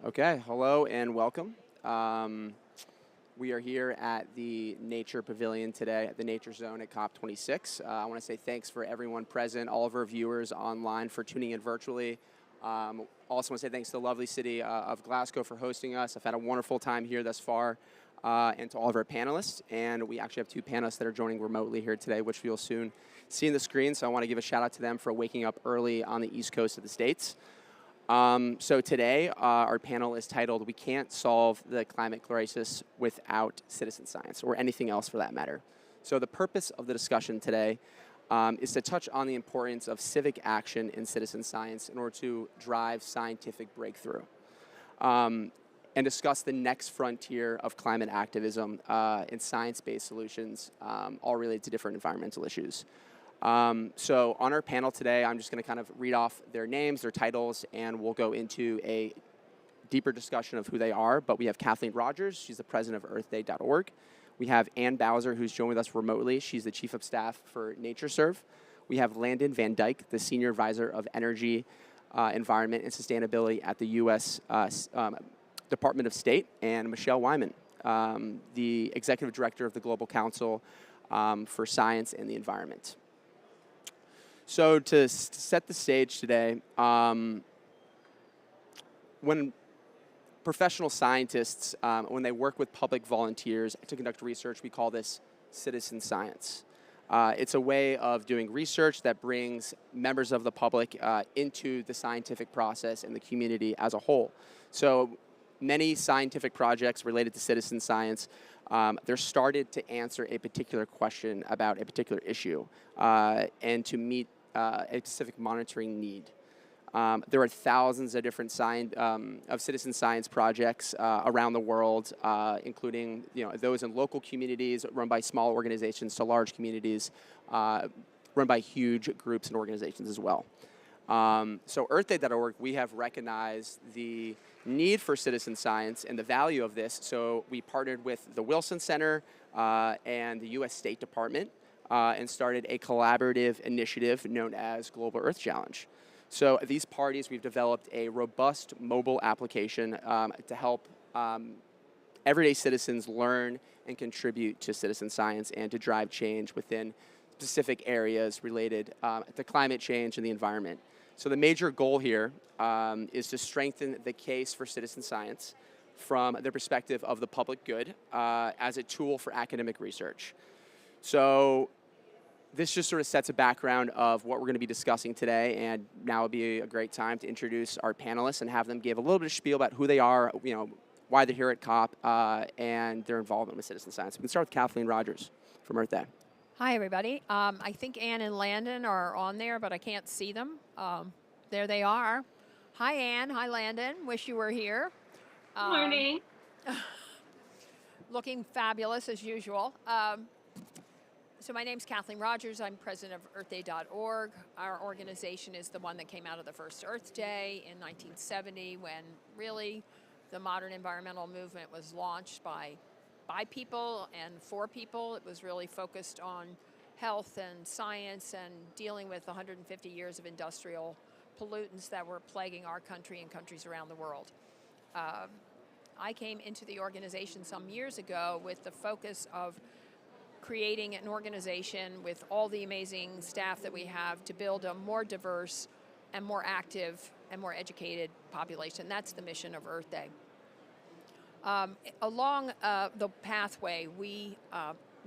Okay, hello and welcome. We are here at the Nature Pavilion today at the Nature Zone at COP26. I want to say thanks for everyone present, all of our viewers online for tuning in virtually. Also want to say thanks to the lovely city of Glasgow for hosting us. I've had a wonderful time here thus far, and to all of our panelists. And we actually have two panelists that are joining remotely here today, which you'll soon see on the screen. So I want to give a shout out to them for waking up early on the East Coast of the States. So today, our panel is titled, "We Can't Solve the Climate Crisis Without Citizen Science," or anything else for that matter. So the purpose of the discussion today is to touch on the importance of civic action in citizen science in order to drive scientific breakthrough, and discuss the next frontier of climate activism and science-based solutions, all related to different environmental issues. So on our panel today, I'm just going to kind of read off their names, their titles, and we'll go into a deeper discussion of who they are. But we have Kathleen Rodgers. She's the president of earthday.org. We have Ann Bowser, who's joined with us remotely. She's the chief of staff for NatureServe. We have Landon Van Dyke, the senior advisor of energy, environment, and sustainability at the U.S. Department of State, and Michelle Wyman, the executive director of the Global Council for Science and the Environment. So to set the stage today, when professional scientists, when they work with public volunteers to conduct research, we call this citizen science. It's a way of doing research that brings members of the public into the scientific process and the community as a whole. So many scientific projects related to citizen science, they're started to answer a particular question about a particular issue and to meet a specific monitoring need. There are thousands of different of citizen science projects around the world, including those in local communities run by small organizations to large communities run by huge groups and organizations as well. So earthday.org, we have recognized the need for citizen science and the value of this. So we partnered with the Wilson Center and the U.S. State Department and started a collaborative initiative known as Global Earth Challenge. So at these parties, we've developed a robust mobile application to help everyday citizens learn and contribute to citizen science and to drive change within specific areas related to climate change and the environment. So the major goal here is to strengthen the case for citizen science from the perspective of the public good as a tool for academic research. So this just sort of sets a background of what we're going to be discussing today, and now would be a great time to introduce our panelists and have them give a little bit of spiel about who they are, why they're here at COP, and their involvement with citizen science. We can start with Kathleen Rodgers from Earth Day. Hi, everybody. I think Ann and Landon are on there, but I can't see them. There they are. Hi, Ann. Hi, Landon. Wish you were here. Morning. Looking fabulous as usual. So my name's Kathleen Rodgers. I'm president of earthday.org. Our organization is the one that came out of the first Earth Day in 1970, when really the modern environmental movement was launched by people and for people. It was really focused on health and science and dealing with 150 years of industrial pollutants that were plaguing our country and countries around the world. I came into the organization some years ago with the focus of creating an organization with all the amazing staff that we have to build a more diverse and more active and more educated population. That's the mission of Earth Day. Along the pathway, we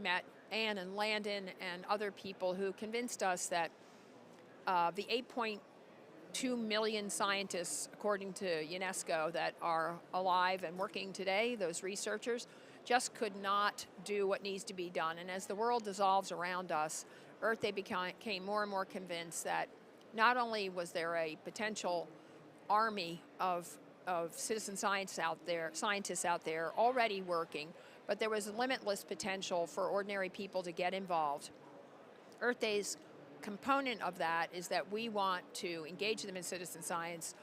met Ann and Landon and other people who convinced us that the 8.2 million scientists, according to UNESCO, that are alive and working today, those researchers, just could not do what needs to be done. And as the world dissolves around us, Earth Day became more and more convinced that not only was there a potential army of citizen scientists out there already working, but there was limitless potential for ordinary people to get involved. Earth Day's component of that is that we want to engage them in citizen science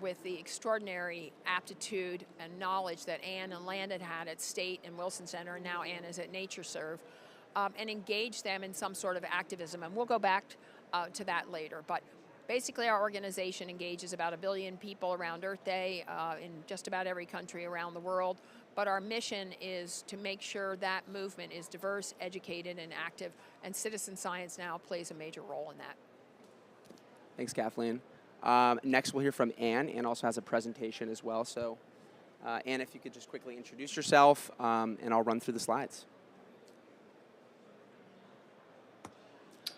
with the extraordinary aptitude and knowledge that Ann and Landon had at State and Wilson Center, and now Ann is at NatureServe, and engage them in some sort of activism. And we'll go back to that later. But Basically, our organization engages about 1 billion people around Earth Day in just about every country around the world. But our mission is to make sure that movement is diverse, educated, and active, and citizen science now plays a major role in that. Thanks, Kathleen. Next, we'll hear from Anne. Anne also has a presentation as well. So, Anne, if you could just quickly introduce yourself, and I'll run through the slides.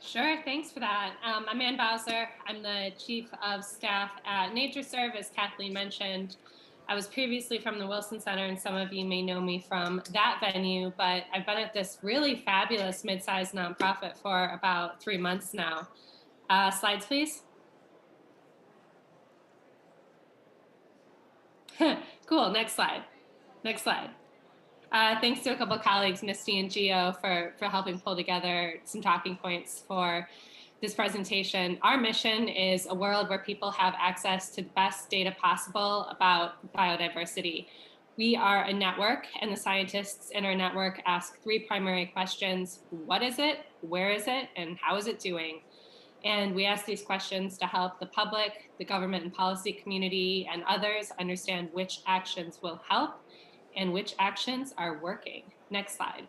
Sure, thanks for that. I'm Ann Bowser. I'm the Chief of Staff at NatureServe, as Kathleen mentioned. I was previously from the Wilson Center, and some of you may know me from that venue, but I've been at this really fabulous mid-sized nonprofit for about 3 months now. Slides, please. Cool, next slide. Next slide. Thanks to a couple of colleagues, Misty and Gio, for helping pull together some talking points for this presentation. Our mission is a world where people have access to the best data possible about biodiversity. We are a network, and the scientists in our network ask 3 primary questions: what is it, where is it, and how is it doing? And we ask these questions to help the public, the government and policy community, and others understand which actions will help and which actions are working. Next slide.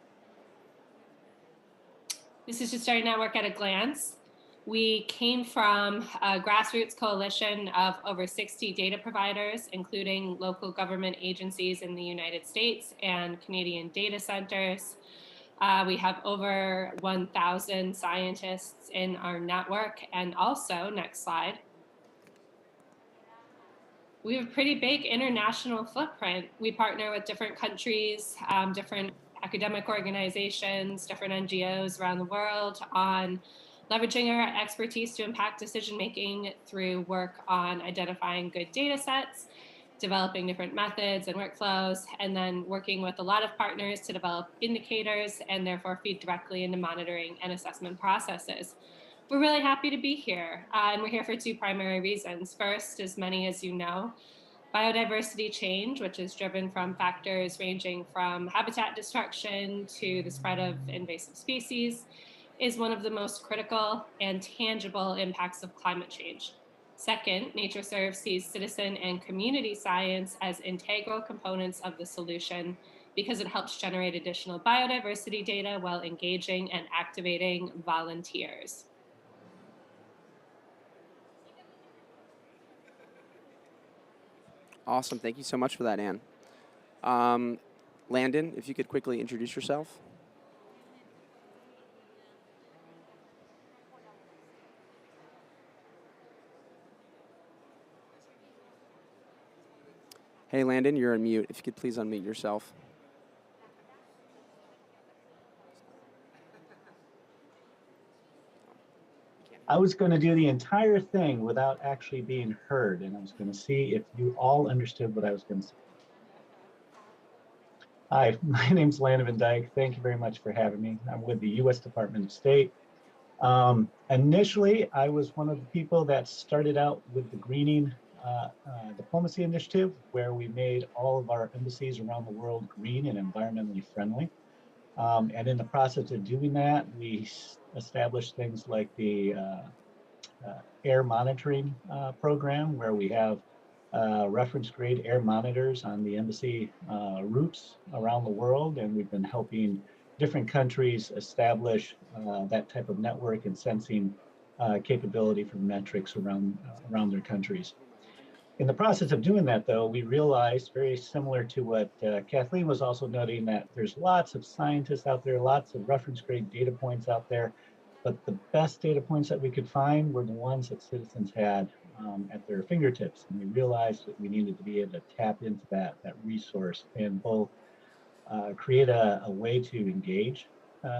This is just our network at a glance. We came from a grassroots coalition of over 60 data providers, including local government agencies in the United States and Canadian data centers. We have over 1,000 scientists in our network. And also, next slide, we have a pretty big international footprint. We partner with different countries, different academic organizations, different NGOs around the world on leveraging our expertise to impact decision-making through work on identifying good data sets, developing different methods and workflows, and then working with a lot of partners to develop indicators and therefore feed directly into monitoring and assessment processes. We're really happy to be here, and we're here for 2 primary reasons. First, as many as you know, biodiversity change, which is driven from factors ranging from habitat destruction to the spread of invasive species, is one of the most critical and tangible impacts of climate change. Second, NatureServe sees citizen and community science as integral components of the solution because it helps generate additional biodiversity data while engaging and activating volunteers. Awesome. Thank you so much for that, Anne. Landon, if you could quickly introduce yourself. Hey, Landon, you're on mute. If you could please unmute yourself. I was going to do the entire thing without actually being heard, and I was going to see if you all understood what I was going to say. Hi, my name's Landon Van Dyke. Thank you very much for having me. I'm with the U.S. Department of State. Initially, I was one of the people that started out with the greening diplomacy initiative, where we made all of our embassies around the world green and environmentally friendly. And in the process of doing that, we established things like the air monitoring program, where we have reference grade air monitors on the embassy routes around the world. And we've been helping different countries establish that type of network and sensing capability for metrics around their countries. In the process of doing that, though, we realized, very similar to what Kathleen was also noting, that there's lots of scientists out there, lots of reference grade data points out there, but the best data points that we could find were the ones that citizens had at their fingertips. And we realized that we needed to be able to tap into that resource and both create a way to engage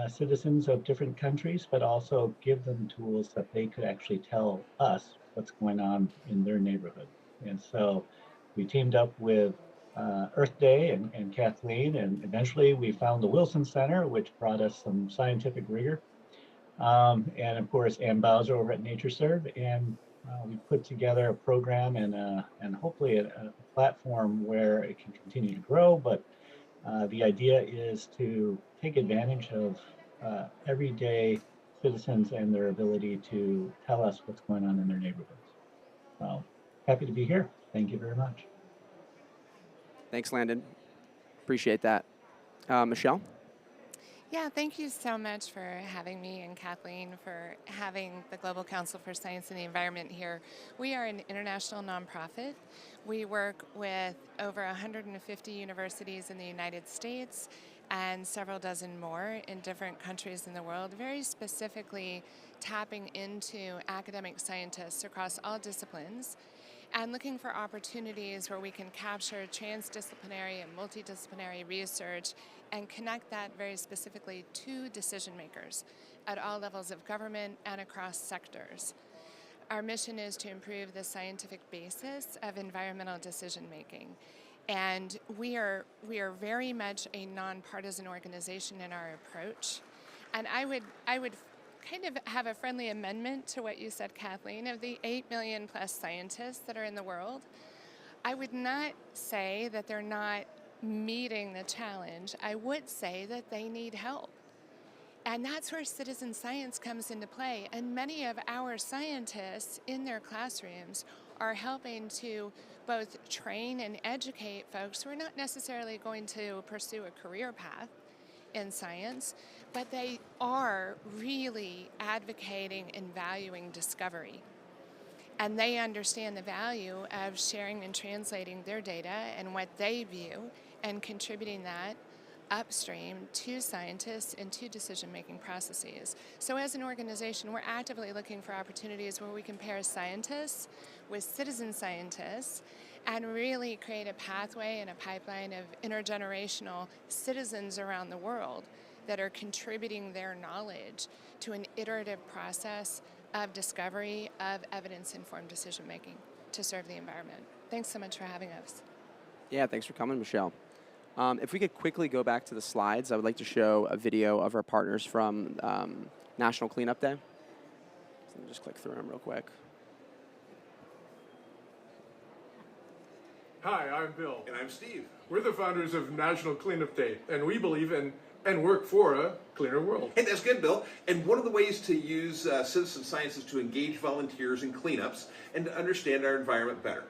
citizens of different countries, but also give them tools that they could actually tell us what's going on in their neighborhood. And so we teamed up with Earth Day and Kathleen, and eventually we found the Wilson Center, which brought us some scientific rigor. And of course, Ann Bowser over at NatureServe, and we put together a program and hopefully a platform where it can continue to grow. But the idea is to take advantage of everyday citizens and their ability to tell us what's going on in their neighborhoods. So happy to be here. Thank you very much. Thanks, Landon. Appreciate that. Michelle? Yeah, thank you so much for having me and Kathleen for having the Global Council for Science and the Environment here. We are an international nonprofit. We work with over 150 universities in the United States and several dozen more in different countries in the world, very specifically tapping into academic scientists across all disciplines and looking for opportunities where we can capture transdisciplinary and multidisciplinary research and connect that very specifically to decision makers at all levels of government and across sectors. Our mission is to improve the scientific basis of environmental decision making. And we are very much a nonpartisan organization in our approach. And I would kind of have a friendly amendment to what you said, Kathleen. Of the 8 million plus scientists that are in the world, I would not say that they're not meeting the challenge. I would say that they need help. And that's where citizen science comes into play. And many of our scientists in their classrooms are helping to both train and educate folks who are not necessarily going to pursue a career path in science, but they are really advocating and valuing discovery. And they understand the value of sharing and translating their data and what they view and contributing that upstream to scientists and to decision-making processes. So as an organization, we're actively looking for opportunities where we can pair scientists with citizen scientists and really create a pathway and a pipeline of intergenerational citizens around the world that are contributing their knowledge to an iterative process of discovery of evidence-informed decision-making to serve the environment. Thanks so much for having us. Yeah, thanks for coming, Michelle. If we could quickly go back to the slides, I would like to show a video of our partners from National Cleanup Day. So let me just click through them real quick. Hi, I'm Bill. And I'm Steve. We're the founders of National Cleanup Day, and we believe in and work for a cleaner world. Hey, that's good, Bill. And one of the ways to use citizen science is to engage volunteers in cleanups and to understand our environment better.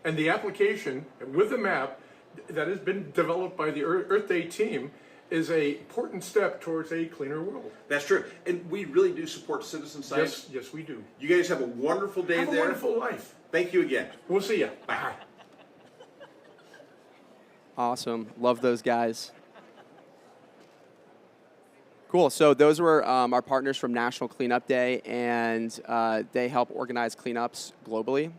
And the application with a map that has been developed by the Earth Day team is an important step towards a cleaner world. That's true. And we really do support citizen science. Yes, we do. You guys have a wonderful day Have there. a wonderful life. Thank you again. We'll see you. Bye. Awesome. Love those guys. Cool. So those were our partners from National Cleanup Day, and they help organize cleanups globally,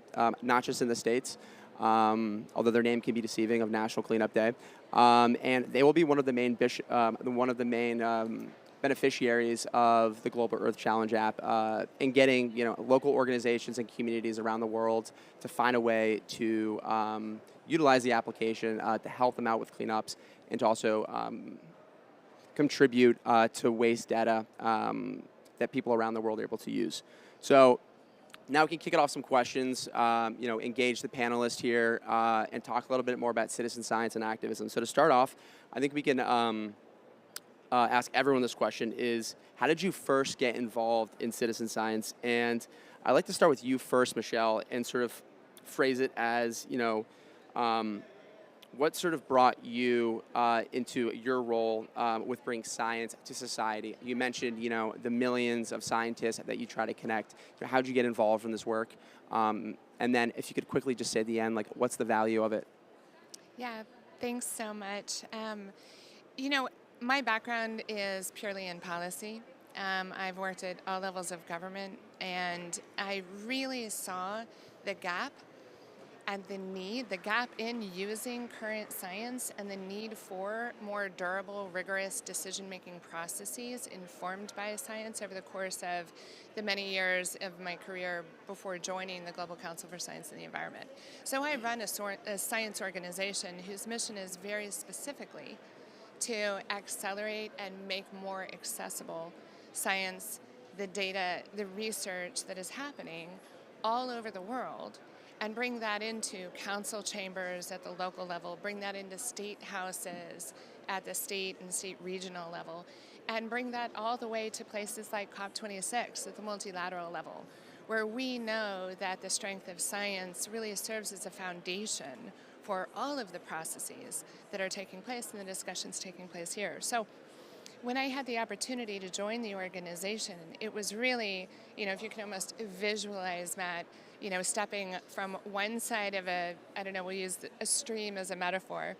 not just in the States, although their name can be deceiving, of National Cleanup Day. And they will be one of the main beneficiaries of the Global Earth Challenge app in getting local organizations and communities around the world to find a way to utilize the application to help them out with cleanups and to also contribute to waste data that people around the world are able to use. So now we can kick it off some questions, engage the panelists here and talk a little bit more about citizen science and activism. So to start off, I think we can ask everyone this question is, how did you first get involved in citizen science? And I'd like to start with you first, Michelle, and sort of phrase it as, what sort of brought you into your role with bringing science to society? You mentioned, the millions of scientists that you try to connect. How did you get involved in this work? And then if you could quickly just say at the end, what's the value of it? Yeah, thanks so much. My background is purely in policy. I've worked at all levels of government, and I really saw the gap and the gap in using current science and the need for more durable, rigorous decision-making processes informed by science over the course of the many years of my career before joining the Global Council for Science and the Environment. So I run a science organization whose mission is very specifically to accelerate and make more accessible science, the data, the research that is happening all over the world, and bring that into council chambers at the local level, bring that into state houses at the state and state regional level, and bring that all the way to places like COP26 at the multilateral level, where we know that the strength of science really serves as a foundation for all of the processes that are taking place and the discussions taking place here. So when I had the opportunity to join the organization, it was really, if you can almost visualize, Matt, stepping from one side of we'll use a stream as a metaphor,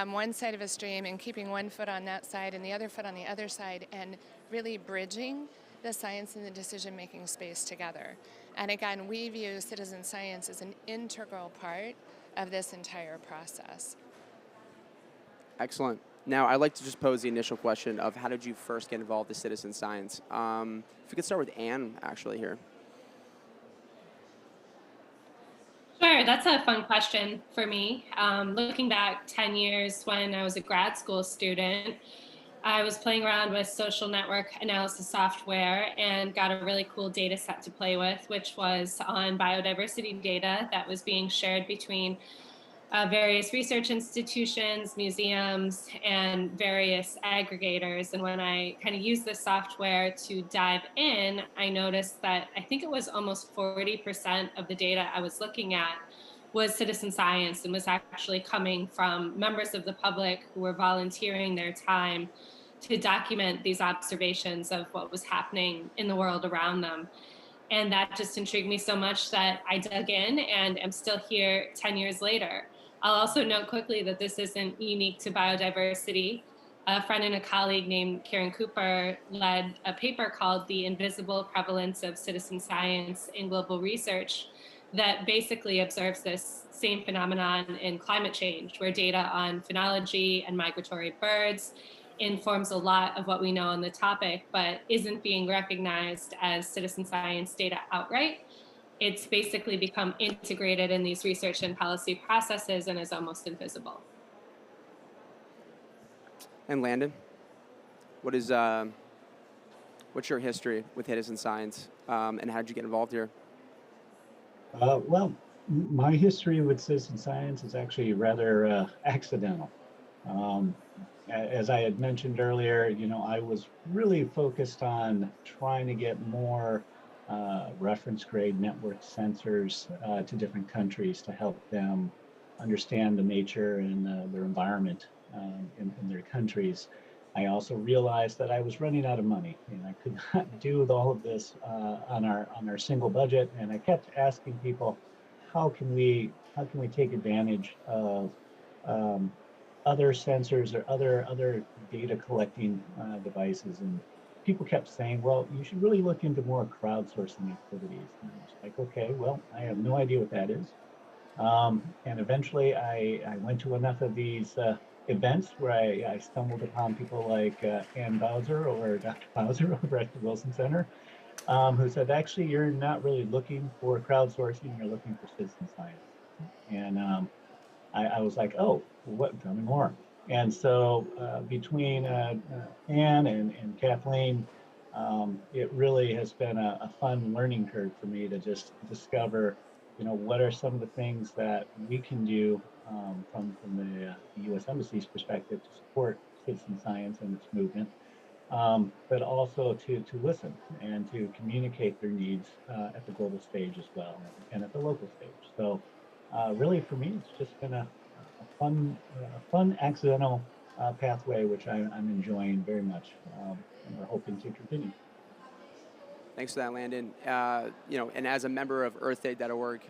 one side of a stream and keeping one foot on that side and the other foot on the other side, and really bridging the science and the decision-making space together. And again, we view citizen science as an integral part of this entire process. Excellent. Now, I'd like to just pose the initial question of how did you first get involved in citizen science? If we could start with Anne, actually, here. Sure, that's a fun question for me. Looking back 10 years when I was a grad school student, I was playing around with social network analysis software and got a really cool data set to play with, which was on biodiversity data that was being shared between various research institutions, museums, and various aggregators. And when I kind of used the software to dive in, I noticed that I think it was almost 40% of the data I was looking at was citizen science and was actually coming from members of the public who were volunteering their time to document these observations of what was happening in the world around them. And that just intrigued me so much that I dug in and am still here 10 years later. I'll also note quickly that this isn't unique to biodiversity. A friend and a colleague named Karen Cooper led a paper called The Invisible Prevalence of Citizen Science in Global Research that basically observes this same phenomenon in climate change, where data on phenology and migratory birds informs a lot of what we know on the topic, but isn't being recognized as citizen science data outright. It's basically become integrated in these research and policy processes and is almost invisible. And Landon, what's your history with citizen science, and how did you get involved here? Well, my history with citizen science is actually rather accidental. As I had mentioned earlier, I was really focused on trying to get more reference grade network sensors to different countries to help them understand the nature and their environment in their countries. I also realized that I was running out of money and I could not do all of this on our single budget. And I kept asking people, how can we take advantage of other sensors or other data collecting devices? And people kept saying, well, you should really look into more crowdsourcing activities. And I was like, okay, well, I have no idea what that is. And eventually I went to enough of these events where I stumbled upon people like Ann Bowser or Dr. Bowser over at the Wilson Center, who said, actually, you're not really looking for crowdsourcing, you're looking for citizen science. And I was like, oh, what? Tell me more. And so between Anne and Kathleen, it really has been a fun learning curve for me to just discover, what are some of the things that we can do from the U.S. Embassy's perspective to support citizen science and its movement, but also to listen and to communicate their needs at the global stage as well and at the local stage. So really for me, it's just been a fun accidental pathway, which I'm enjoying very much, and we're hoping to continue. Thanks for that, Landon. And as a member of earthday.org,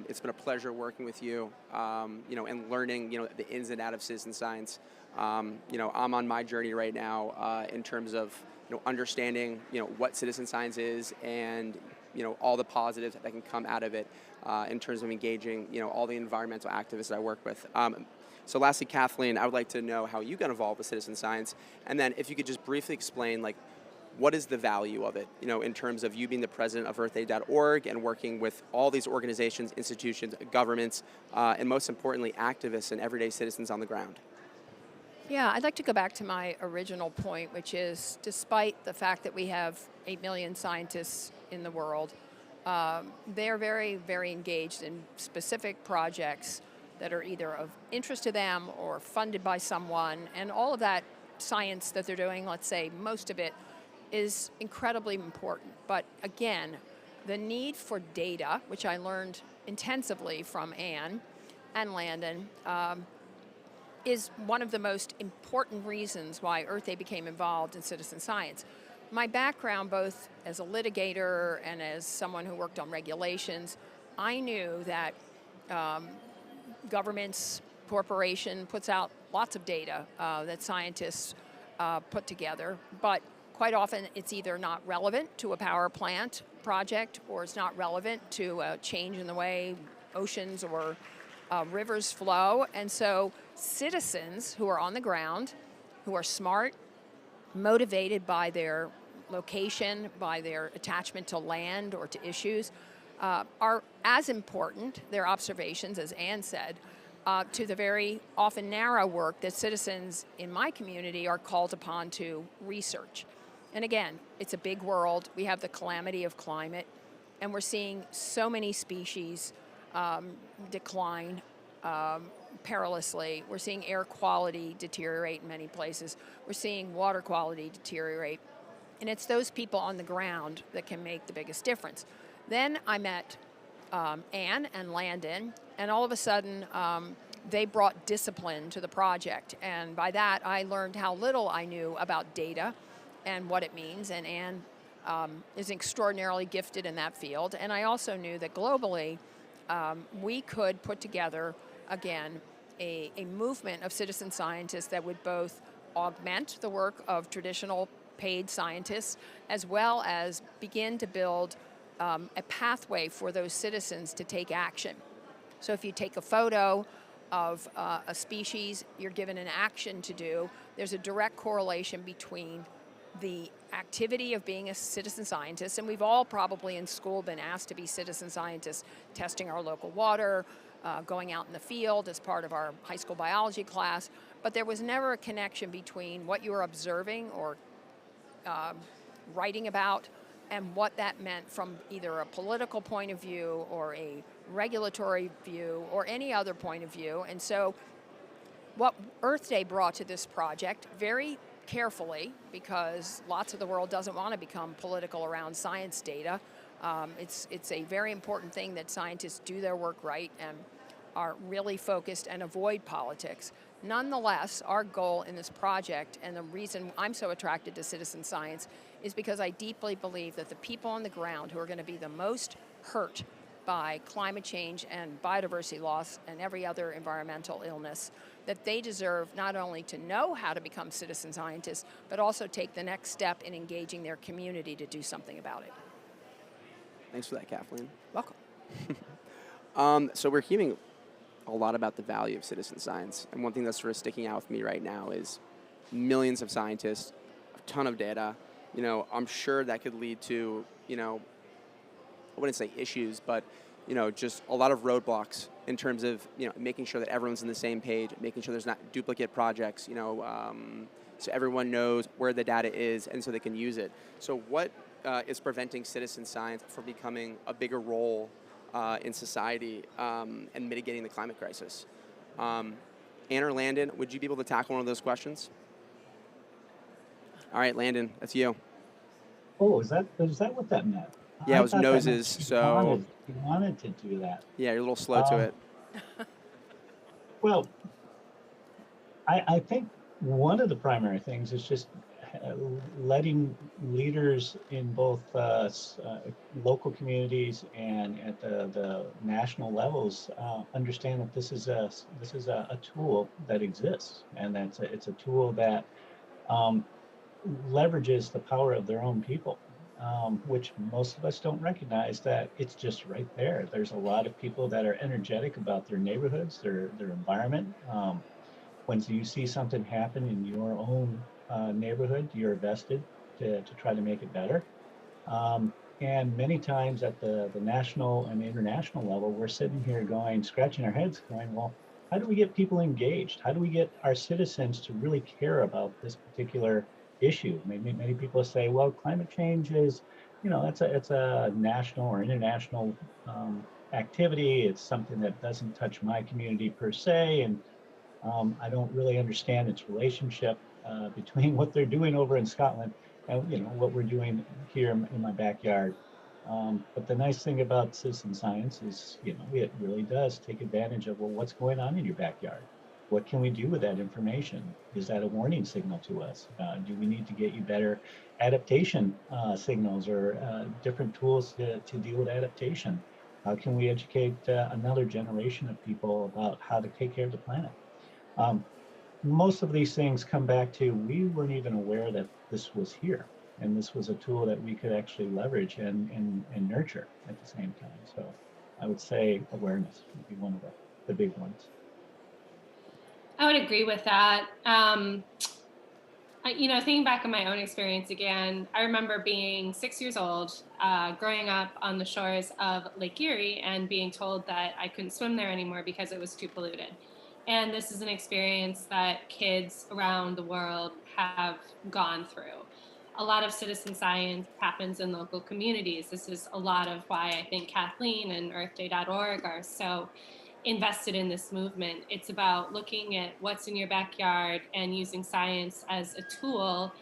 it's been a pleasure working with you, and learning, the ins and outs of citizen science. I'm on my journey right now in terms of, understanding, what citizen science is and, all the positives that can come out of it in terms of engaging, all the environmental activists that I work with. So lastly, Kathleen, I would like to know how you got involved with citizen science. And then if you could just briefly explain, what is the value of it, in terms of you being the president of earthday.org and working with all these organizations, institutions, governments, and most importantly, activists and everyday citizens on the ground? Yeah, I'd like to go back to my original point, which is despite the fact that we have 8 million scientists in the world, they're very, very engaged in specific projects that are either of interest to them or funded by someone, and all of that science that they're doing, let's say most of it, is incredibly important. But again, the need for data, which I learned intensively from Anne and Landon, is one of the most important reasons why Earth Day became involved in citizen science. My background, both as a litigator and as someone who worked on regulations, I knew that governments, corporation puts out lots of data that scientists put together, but quite often it's either not relevant to a power plant project or it's not relevant to a change in the way oceans or rivers flow. And so citizens who are on the ground, who are smart, motivated by their location, by their attachment to land or to issues, are as important, their observations, as Anne said, to the very often narrow work that citizens in my community are called upon to research. And again, it's a big world. We have the calamity of climate, and we're seeing so many species decline perilously. We're seeing air quality deteriorate in many places. We're seeing water quality deteriorate. And it's those people on the ground that can make the biggest difference. Then I met Anne and Landon, and all of a sudden they brought discipline to the project. And by that, I learned how little I knew about data and what it means. And Anne is extraordinarily gifted in that field. And I also knew that globally, we could put together, again, a movement of citizen scientists that would both augment the work of traditional paid scientists, as well as begin to build a pathway for those citizens to take action. So if you take a photo of a species, you're given an action to do. There's a direct correlation between the activity of being a citizen scientist, and we've all probably in school been asked to be citizen scientists, testing our local water, going out in the field as part of our high school biology class, but there was never a connection between what you were observing or writing about and what that meant from either a political point of view or a regulatory view or any other point of view. And so what Earth Day brought to this project, very carefully, because lots of the world doesn't want to become political around science data. It's a very important thing that scientists do their work right and are really focused and avoid politics. Nonetheless, our goal in this project, and the reason I'm so attracted to citizen science, is because I deeply believe that the people on the ground who are going to be the most hurt by climate change and biodiversity loss and every other environmental illness, that they deserve not only to know how to become citizen scientists, but also take the next step in engaging their community to do something about it. Thanks for that, Kathleen. Welcome. So we're hearing a lot about the value of citizen science, and one thing that's sort of sticking out with me right now is millions of scientists, a ton of data. You know, I'm sure that could lead to, you know, I wouldn't say issues, but, you know, just a lot of roadblocks in terms of, you know, making sure that everyone's on the same page, making sure there's not duplicate projects, you know, so everyone knows where the data is and so they can use it. So what is preventing citizen science from becoming a bigger role in society and mitigating the climate crisis? Anne or Landon, would you be able to tackle one of those questions? All right, Landon, that's you. Oh, is that what that meant? Yeah, I it was thought that meant noses, you so... You wanted to do that. Yeah, you're a little slow to it. Well, I think one of the primary things is just letting leaders in both local communities and at the national levels understand that this is a tool that exists, and that it's a tool that leverages the power of their own people, which most of us don't recognize that it's just right there. There's a lot of people that are energetic about their neighborhoods, their environment. When you see something happen in your own neighborhood, you're vested to try to make it better. And many times at the national and international level, we're sitting here scratching our heads going, well, how do we get people engaged? How do we get our citizens to really care about this particular issue? Many people say, well, climate change is, you know, it's a national or international activity. It's something that doesn't touch my community per se, and I don't really understand its relationship between what they're doing over in Scotland and what we're doing here in my backyard. But the nice thing about citizen science is, it really does take advantage of, well, what's going on in your backyard? What can we do with that information? Is that a warning signal to us? Do we need to get you better adaptation signals or different tools to deal with adaptation? How can we educate another generation of people about how to take care of the planet? Most of these things come back to, we weren't even aware that this was here. And this was a tool that we could actually leverage and nurture at the same time. So I would say awareness would be one of the big ones. I would agree with that. Thinking back on my own experience again, I remember being 6 years old, growing up on the shores of Lake Erie and being told that I couldn't swim there anymore because it was too polluted. And this is an experience that kids around the world have gone through. A lot of citizen science happens in local communities. This is a lot of why I think Kathleen and earthday.org are so invested in this movement. It's about looking at what's in your backyard and using science as a tool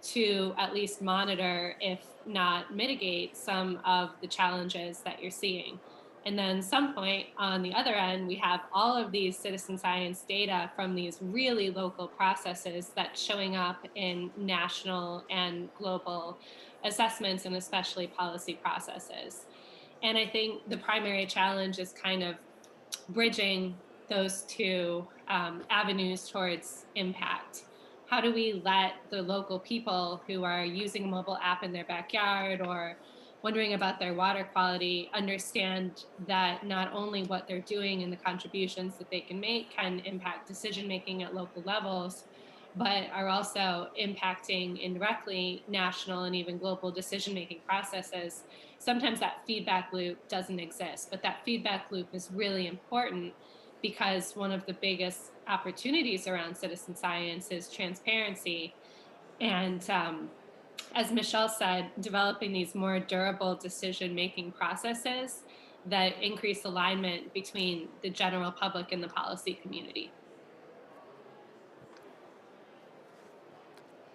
to at least monitor, if not mitigate, some of the challenges that you're seeing. And then some point on the other end, we have all of these citizen science data from these really local processes that's showing up in national and global assessments and especially policy processes. And I think the primary challenge is kind of bridging those two avenues towards impact. How do we let the local people who are using a mobile app in their backyard or wondering about their water quality understand that not only what they're doing and the contributions that they can make can impact decision making at local levels, but are also impacting indirectly national and even global decision making processes? Sometimes that feedback loop doesn't exist, but that feedback loop is really important because one of the biggest opportunities around citizen science is transparency. And as Michelle said, developing these more durable decision-making processes that increase alignment between the general public and the policy community.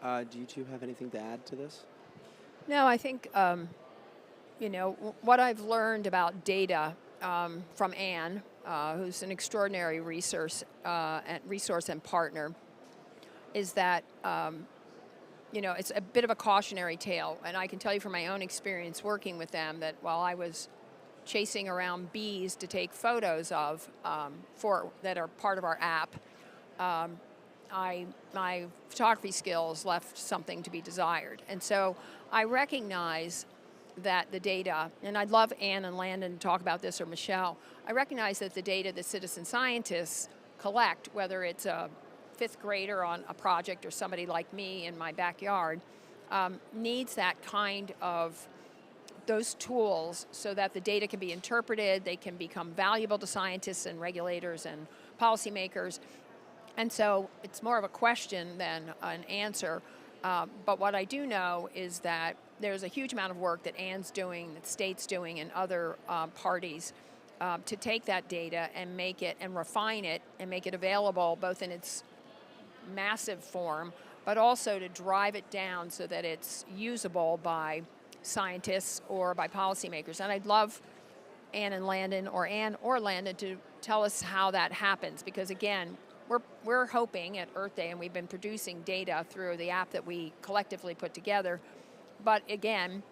Do you two have anything to add to this? No, I think, what I've learned about data from Anne, who's an extraordinary resource and partner, is that it's a bit of a cautionary tale. And I can tell you from my own experience working with them that while I was chasing around bees to take photos of that are part of our app, my photography skills left something to be desired. And so I recognize that the data, and I'd love Anne and Landon to talk about this, or Michelle, I recognize that the data that citizen scientists collect, whether it's a fifth grader on a project or somebody like me in my backyard, needs that kind of those tools so that the data can be interpreted, they can become valuable to scientists and regulators and policymakers. And so it's more of a question than an answer. But what I do know is that there's a huge amount of work that Anne's doing, that state's doing, and other parties to take that data and make it and refine it and make it available both in its massive form, but also to drive it down so that it's usable by scientists or by policymakers. And I'd love Anne and Landon, or Anne or Landon, to tell us how that happens, because again, we're hoping at Earth Day, and we've been producing data through the app that we collectively put together. But again,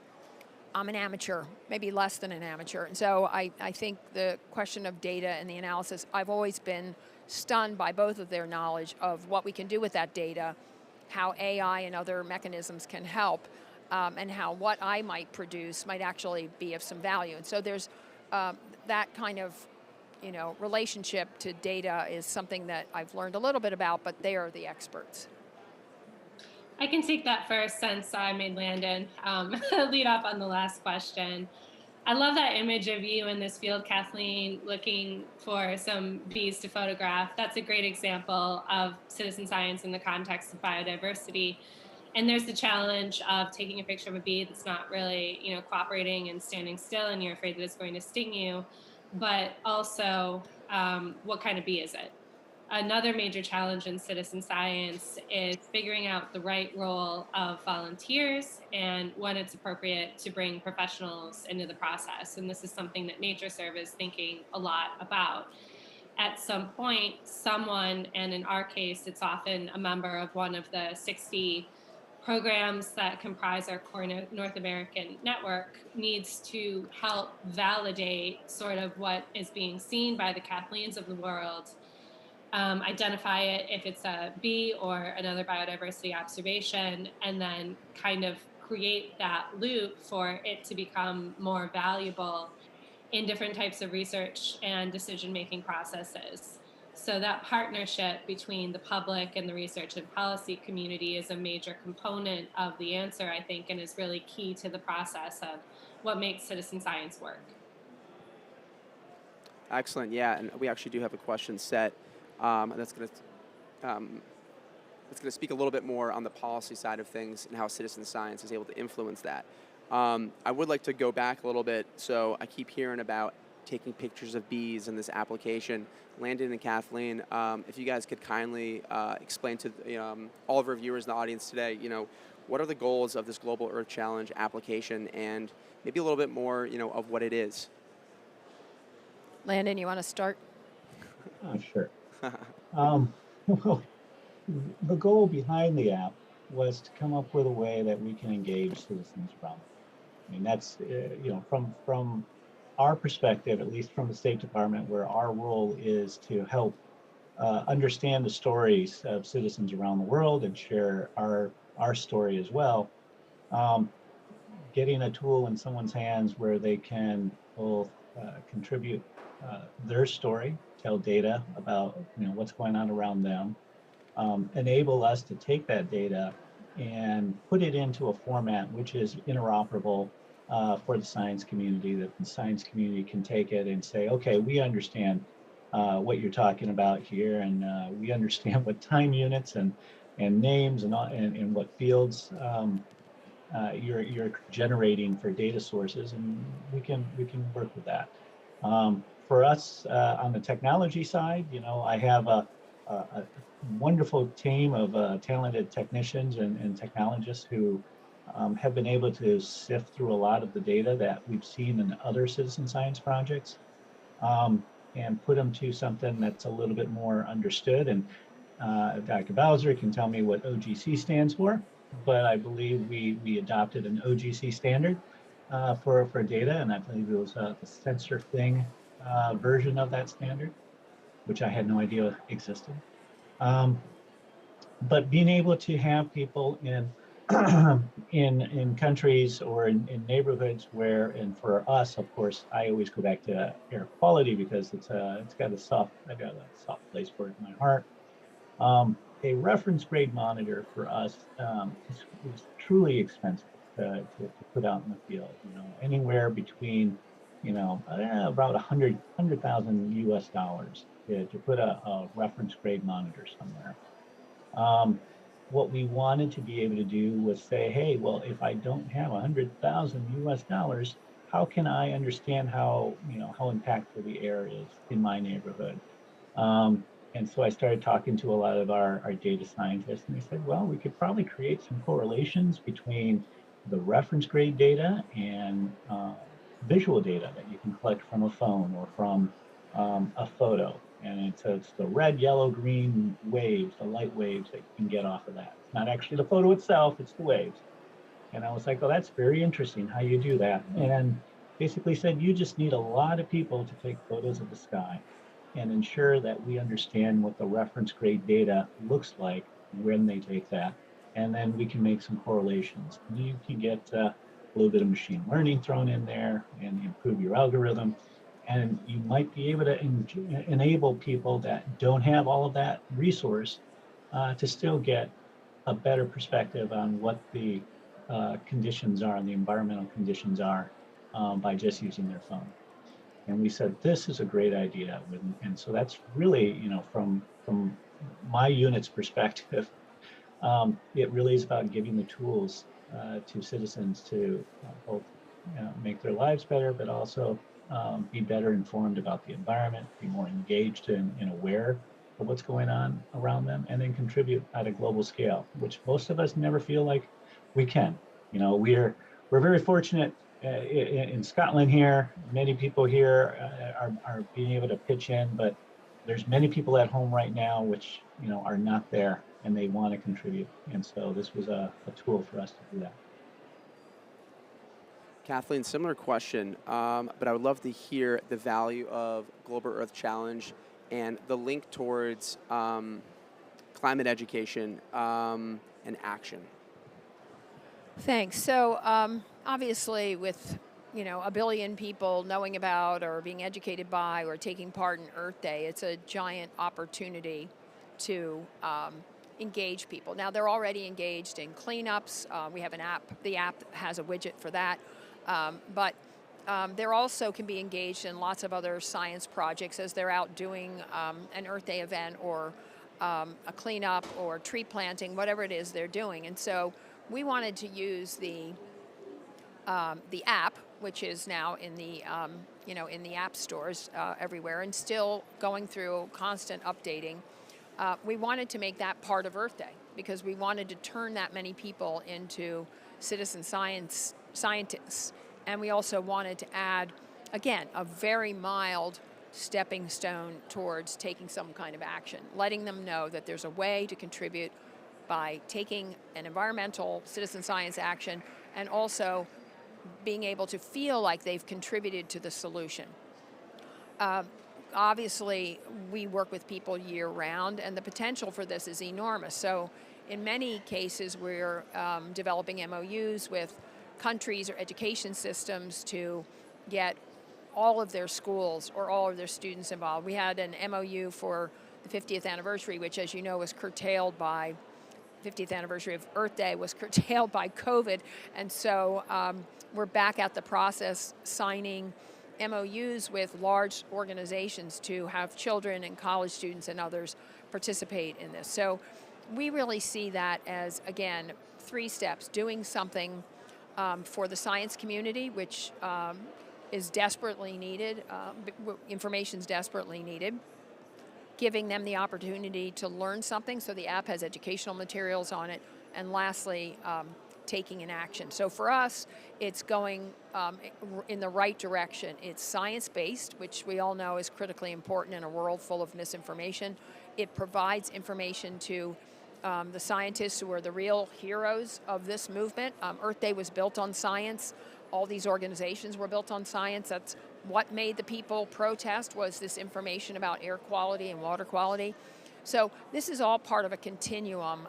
I'm an amateur, maybe less than an amateur. And so I think the question of data and the analysis, I've always been stunned by both of their knowledge of what we can do with that data, how AI and other mechanisms can help, and how what I might produce might actually be of some value. And so there's that kind of relationship to data is something that I've learned a little bit about, but they are the experts. I can take that first since I made Landon lead off on the last question. I love that image of you in this field, Kathleen, looking for some bees to photograph. That's a great example of citizen science in the context of biodiversity. And there's the challenge of taking a picture of a bee that's not really, cooperating and standing still, and you're afraid that it's going to sting you. But also, what kind of bee is it? another major challenge in citizen science is figuring out the right role of volunteers and when it's appropriate to bring professionals into the process. And this is something that NatureServe is thinking a lot about. At some point, someone, and in our case, it's often a member of one of the 60 programs that comprise our core North American network, needs to help validate sort of what is being seen by the Kathleens of the world, identify it if it's a bee or another biodiversity observation, and then kind of create that loop for it to become more valuable in different types of research and decision-making processes. So that partnership between the public and the research and policy community is a major component of the answer, I think, and is really key to the process of what makes citizen science work. Excellent. Yeah, and we actually do have a question set that's going to speak a little bit more on the policy side of things and how citizen science is able to influence that. I would like to go back a little bit. So I keep hearing about taking pictures of bees in this application. Landon and Kathleen, if you guys could kindly explain to all of our viewers in the audience today, what are the goals of this Global Earth Challenge application, and maybe a little bit more, of what it is. Landon, you want to start? Sure. Well, the goal behind the app was to come up with a way that we can engage citizens around. I mean, that's from our perspective, at least from the State Department, where our role is to help understand the stories of citizens around the world and share our story as well. Getting a tool in someone's hands where they can both contribute their story, tell data about what's going on around them, enable us to take that data and put it into a format which is interoperable for the science community, that the science community can take it and say, okay, we understand what you're talking about here, and we understand what time units and names and what fields you're generating for data sources, and we can work with that. For us on the technology side, I have a wonderful team of talented technicians and technologists who have been able to sift through a lot of the data that we've seen in other citizen science projects and put them to something that's a little bit more understood. And Dr. Bowser can tell me what OGC stands for, but I believe we adopted an OGC standard for data, and I believe it was the sensor thing version of that standard, which I had no idea existed. But being able to have people in in countries or in neighborhoods where, and for us, of course, I always go back to air quality because I got a soft place for it in my heart. A reference grade monitor for us is truly expensive to put out in the field. Anywhere between about $100,000 US to put a reference grade monitor somewhere. What we wanted to be able to do was say, hey, well, if I don't have $100,000 US, how can I understand how impactful the air is in my neighborhood? And so I started talking to a lot of our data scientists, and they said, well, we could probably create some correlations between the reference grade data and visual data that you can collect from a phone or from a photo. And it's the red, yellow, green waves, the light waves that you can get off of that. It's not actually the photo itself, it's the waves. And I was like, oh, that's very interesting how you do that. And basically said, you just need a lot of people to take photos of the sky and ensure that we understand what the reference grade data looks like when they take that. And then we can make some correlations. You can get a little bit of machine learning thrown in there and improve your algorithm. And you might be able to enable people that don't have all of that resource to still get a better perspective on what the conditions are and the environmental conditions are by just using their phone. And we said, this is a great idea. And so that's really, from my unit's perspective, it really is about giving the tools to citizens to both make their lives better, but also be better informed about the environment, be more engaged and aware of what's going on around them, and then contribute at a global scale, which most of us never feel like we can. You know, we're very fortunate in Scotland here. Many people here are being able to pitch in, but there's many people at home right now which, you know, are not there and they want to contribute. And so this was a tool for us to do that. Kathleen, similar question, but I would love to hear the value of Global Earth Challenge and the link towards climate education and action. Thanks. So obviously with, you know, 1 billion people knowing about or being educated by or taking part in Earth Day, it's a giant opportunity to engage people. Now they're already engaged in cleanups. We have an app. The app has a widget for that. But they're also can be engaged in lots of other science projects as they're out doing an Earth Day event or a cleanup or tree planting, whatever it is they're doing. And so we wanted to use the app, which is now in the in the app stores everywhere, and still going through constant updating. We wanted to make that part of Earth Day because we wanted to turn that many people into citizen scientists, and we also wanted to add, again, a very mild stepping stone towards taking some kind of action, letting them know that there's a way to contribute by taking an environmental citizen science action and also being able to feel like they've contributed to the solution. Obviously, we work with people year-round, and the potential for this is enormous. So in many cases, we're developing MOUs with countries or education systems to get all of their schools or all of their students involved. We had an MOU for the 50th anniversary, which, as you know, was curtailed by 50th anniversary of Earth Day was curtailed by COVID. And so we're back at the process signing MOUs with large organizations to have children and college students and others participate in this. So we really see that as, again, 3 steps: doing something for the science community, which is desperately needed, information's desperately needed, giving them the opportunity to learn something, so the app has educational materials on it, and lastly, taking an action. So for us, it's going in the right direction. It's science-based, which we all know is critically important in a world full of misinformation. It provides information to the scientists who are the real heroes of this movement. Earth Day was built on science. All these organizations were built on science. That's what made the people protest, was this information about air quality and water quality. So this is all part of a continuum.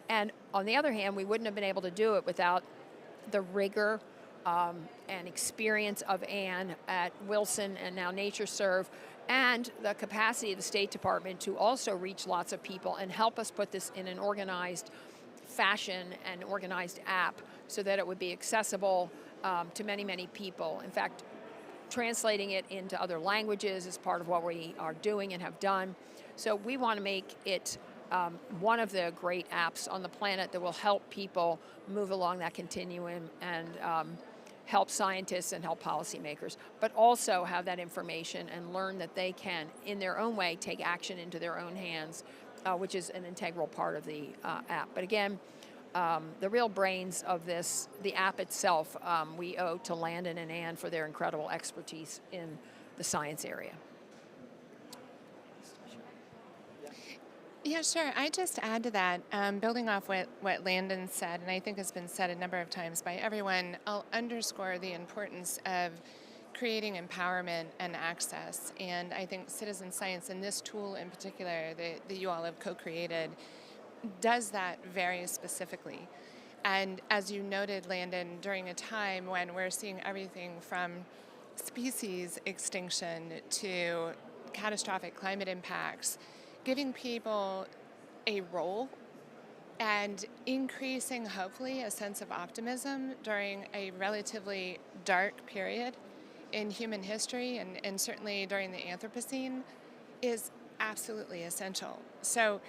And on the other hand, we wouldn't have been able to do it without the rigor and experience of Anne at Wilson and now NatureServe, and the capacity of the State Department to also reach lots of people and help us put this in an organized fashion and organized app so that it would be accessible to many, many people. In fact, translating it into other languages is part of what we are doing and have done. So we want to make it one of the great apps on the planet that will help people move along that continuum and help scientists and help policymakers, but also have that information and learn that they can, in their own way, take action into their own hands, which is an integral part of the app. But again, the real brains of this, the app itself, we owe to Landon and Anne for their incredible expertise in the science area. Yeah, sure. I just add to that, building off what Landon said, and I think has been said a number of times by everyone, I'll underscore the importance of creating empowerment and access. And I think citizen science, and this tool in particular that you all have co-created, does that very specifically. And as you noted, Landon, during a time when we're seeing everything from species extinction to catastrophic climate impacts, giving people a role and increasing, hopefully, a sense of optimism during a relatively dark period in human history and certainly during the Anthropocene is absolutely essential. So,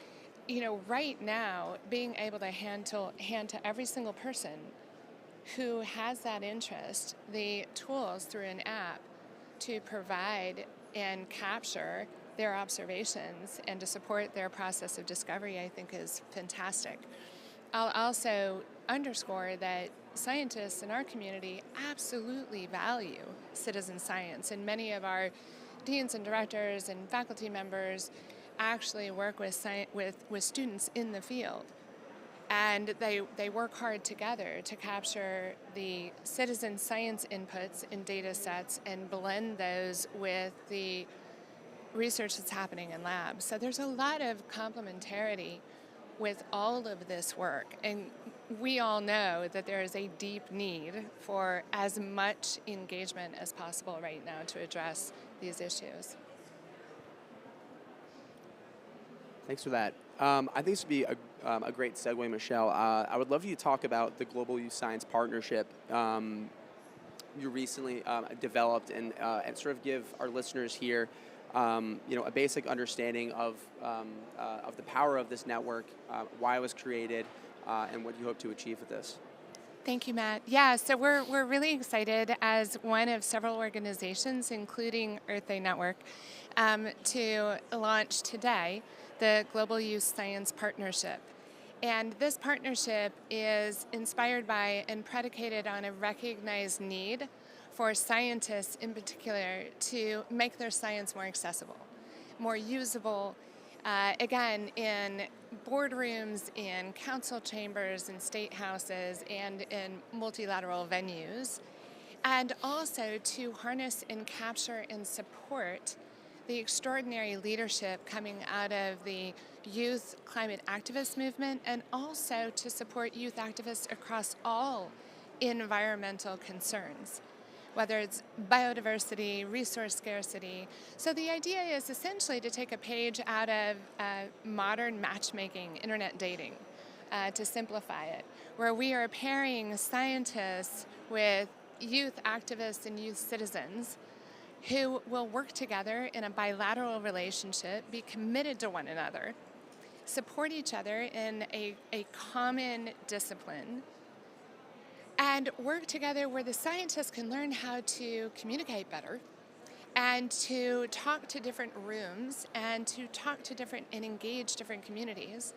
you know, right now, being able to hand to every single person who has that interest the tools through an app to provide and capture their observations and to support their process of discovery, I think is fantastic. I'll also underscore that scientists in our community absolutely value citizen science, and many of our deans and directors and faculty members actually work with students in the field. And they work hard together to capture the citizen science inputs in data sets and blend those with the research that's happening in labs. So there's a lot of complementarity with all of this work. And we all know that there is a deep need for as much engagement as possible right now to address these issues. Thanks for that. I think this would be a great segue, Michelle. I would love you to talk about the Global Youth Science Partnership you recently developed, and sort of give our listeners here, a basic understanding of the power of this network, why it was created, and what you hope to achieve with this. Thank you, Matt. Yeah, so we're really excited as one of several organizations, including Earth Day Network, to launch today the Global Youth Science Partnership. And this partnership is inspired by and predicated on a recognized need for scientists in particular to make their science more accessible, more usable, again, in boardrooms, in council chambers, in state houses, and in multilateral venues, and also to harness and capture and support the extraordinary leadership coming out of the youth climate activist movement, and also to support youth activists across all environmental concerns, whether it's biodiversity, resource scarcity. So the idea is essentially to take a page out of modern matchmaking, internet dating, to simplify it, where we are pairing scientists with youth activists and youth citizens who will work together in a bilateral relationship, be committed to one another, support each other in a common discipline, and work together where the scientists can learn how to communicate better and to talk to different rooms and to talk to different and engage different communities.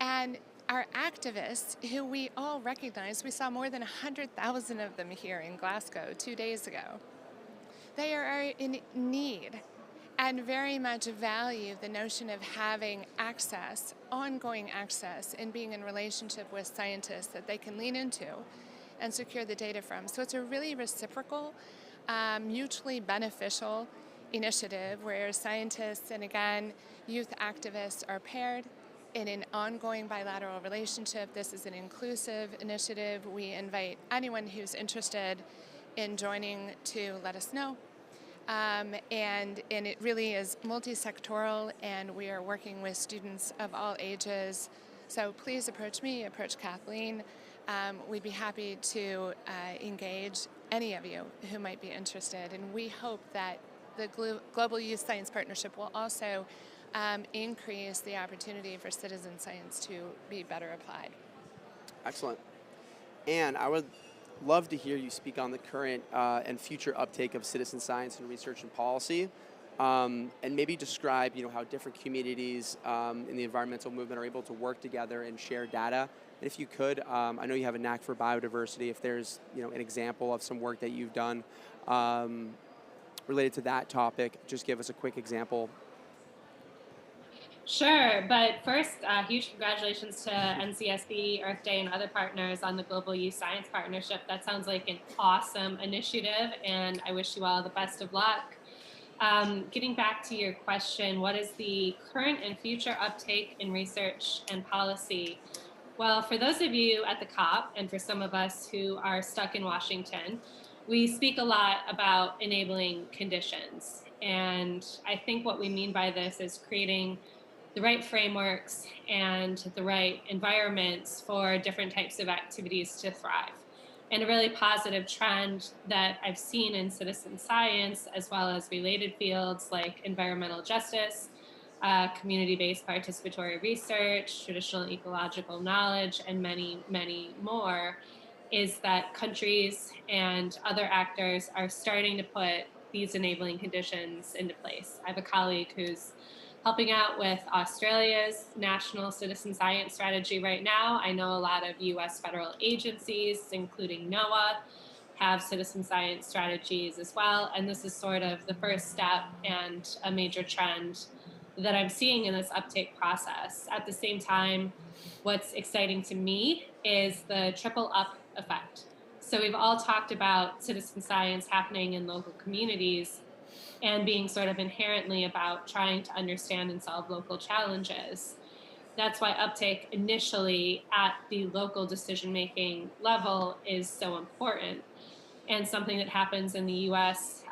And our activists, who we all recognize, we saw more than 100,000 of them here in Glasgow 2 days ago. They are in need and very much value the notion of having access, ongoing access, and being in relationship with scientists that they can lean into and secure the data from. So it's a really reciprocal, mutually beneficial initiative where scientists and, again, youth activists are paired in an ongoing bilateral relationship. This is an inclusive initiative. We invite anyone who's interested in joining to let us know. And it really is multi-sectoral, and we are working with students of all ages. So please approach me, approach Kathleen. We'd be happy to engage any of you who might be interested. And we hope that the Global Youth Science Partnership will also increase the opportunity for citizen science to be better applied. Excellent. And I would love to hear you speak on the current and future uptake of citizen science and research and policy, and maybe describe, how different communities in the environmental movement are able to work together and share data. And if you could, I know you have a knack for biodiversity. If there's, an example of some work that you've done related to that topic, just give us a quick example. Sure, but first, huge congratulations to NCSB, Earth Day, and other partners on the Global Youth Science Partnership. That sounds like an awesome initiative, and I wish you all the best of luck. Getting back to your question, what is the current and future uptake in research and policy? Well, for those of you at the COP, and for some of us who are stuck in Washington, we speak a lot about enabling conditions. And I think what we mean by this is creating the right frameworks and the right environments for different types of activities to thrive. And a really positive trend that I've seen in citizen science, as well as related fields like environmental justice, community-based participatory research, traditional ecological knowledge, and many, many more, is that countries and other actors are starting to put these enabling conditions into place. I have a colleague who's helping out with Australia's national citizen science strategy right now. I know a lot of US federal agencies, including NOAA, have citizen science strategies as well. And this is sort of the first step and a major trend that I'm seeing in this uptake process. At the same time, what's exciting to me is the triple up effect. So we've all talked about citizen science happening in local communities and being sort of inherently about trying to understand and solve local challenges. That's why uptake initially at the local decision-making level is so important, and something that happens in the US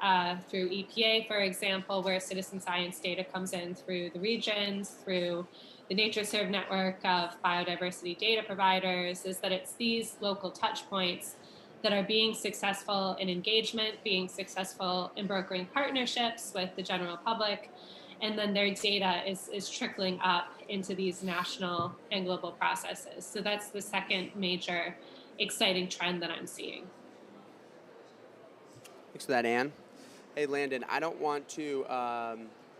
through EPA, for example, where citizen science data comes in through the regions, through the NatureServe network of biodiversity data providers, is that it's these local touch points that are being successful in engagement, being successful in brokering partnerships with the general public, and then their data is trickling up into these national and global processes. So that's the second major exciting trend that I'm seeing. Thanks for that, Anne. Hey, Landon, I don't want to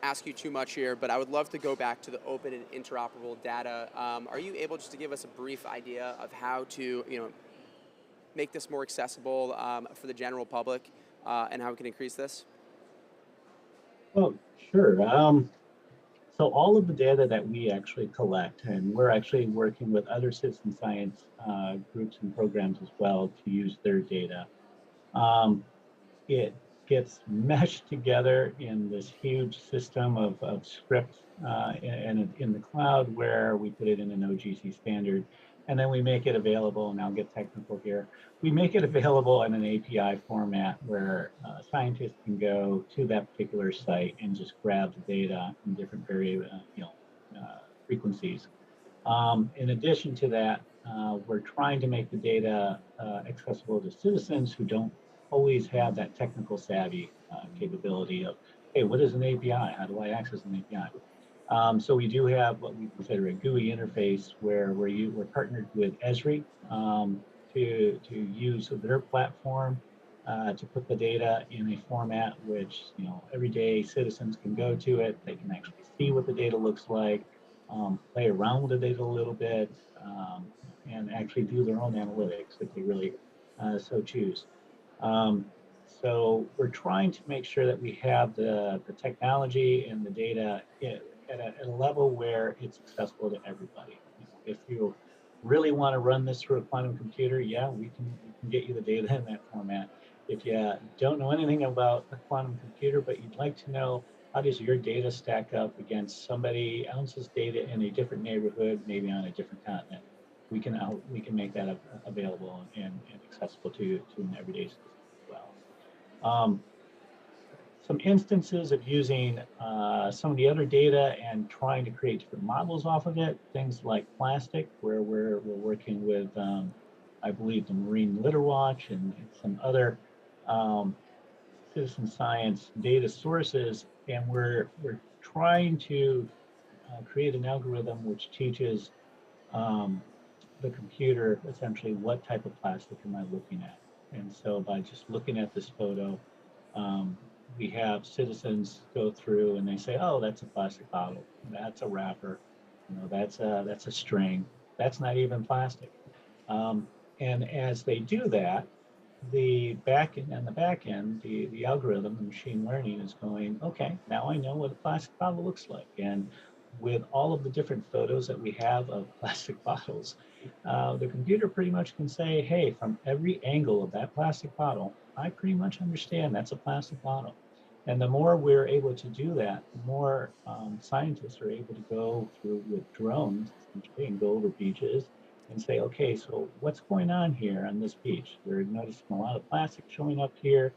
ask you too much here, but I would love to go back to the open and interoperable data. Are you able just to give us a brief idea of how to, make this more accessible for the general public and how we can increase this? Well, sure. So all of the data that we actually collect, and we're actually working with other citizen science groups and programs as well to use their data. It gets meshed together in this huge system of scripts in the cloud, where we put it in an OGC standard, and then we make it available, and I'll get technical here. We make it available in an API format where scientists can go to that particular site and just grab the data in different frequencies. In addition to that, we're trying to make the data accessible to citizens who don't always have that technical savvy capability of, hey, what is an API? How do I access an API? So we do have what we consider a GUI interface where we're partnered with Esri to use their platform to put the data in a format which everyday citizens can go to it. They can actually see what the data looks like, play around with the data a little bit, and actually do their own analytics if they really so choose. So we're trying to make sure that we have the technology and the data at a level where it's accessible to everybody. If you really want to run this through a quantum computer, yeah, we can get you the data in that format. If you don't know anything about a quantum computer, but you'd like to know how does your data stack up against somebody else's data in a different neighborhood, maybe on a different continent, we can make that available and accessible to an everyday citizen as well. Some instances of using some of the other data and trying to create different models off of it, things like plastic, where we're working with, I believe, the Marine Litter Watch and some other citizen science data sources, and we're trying to create an algorithm which teaches the computer essentially what type of plastic am I looking at. And so by just looking at this photo, we have citizens go through and they say, oh, that's a plastic bottle, that's a wrapper, that's a string, that's not even plastic. And as they do that, the back end, the algorithm, the machine learning is going, okay, now I know what a plastic bottle looks like. And with all of the different photos that we have of plastic bottles, the computer pretty much can say, hey, from every angle of that plastic bottle, I pretty much understand that's a plastic bottle. And the more we're able to do that, the more scientists are able to go through with drones essentially and go over beaches and say, okay, so what's going on here on this beach? We're noticing a lot of plastic showing up here.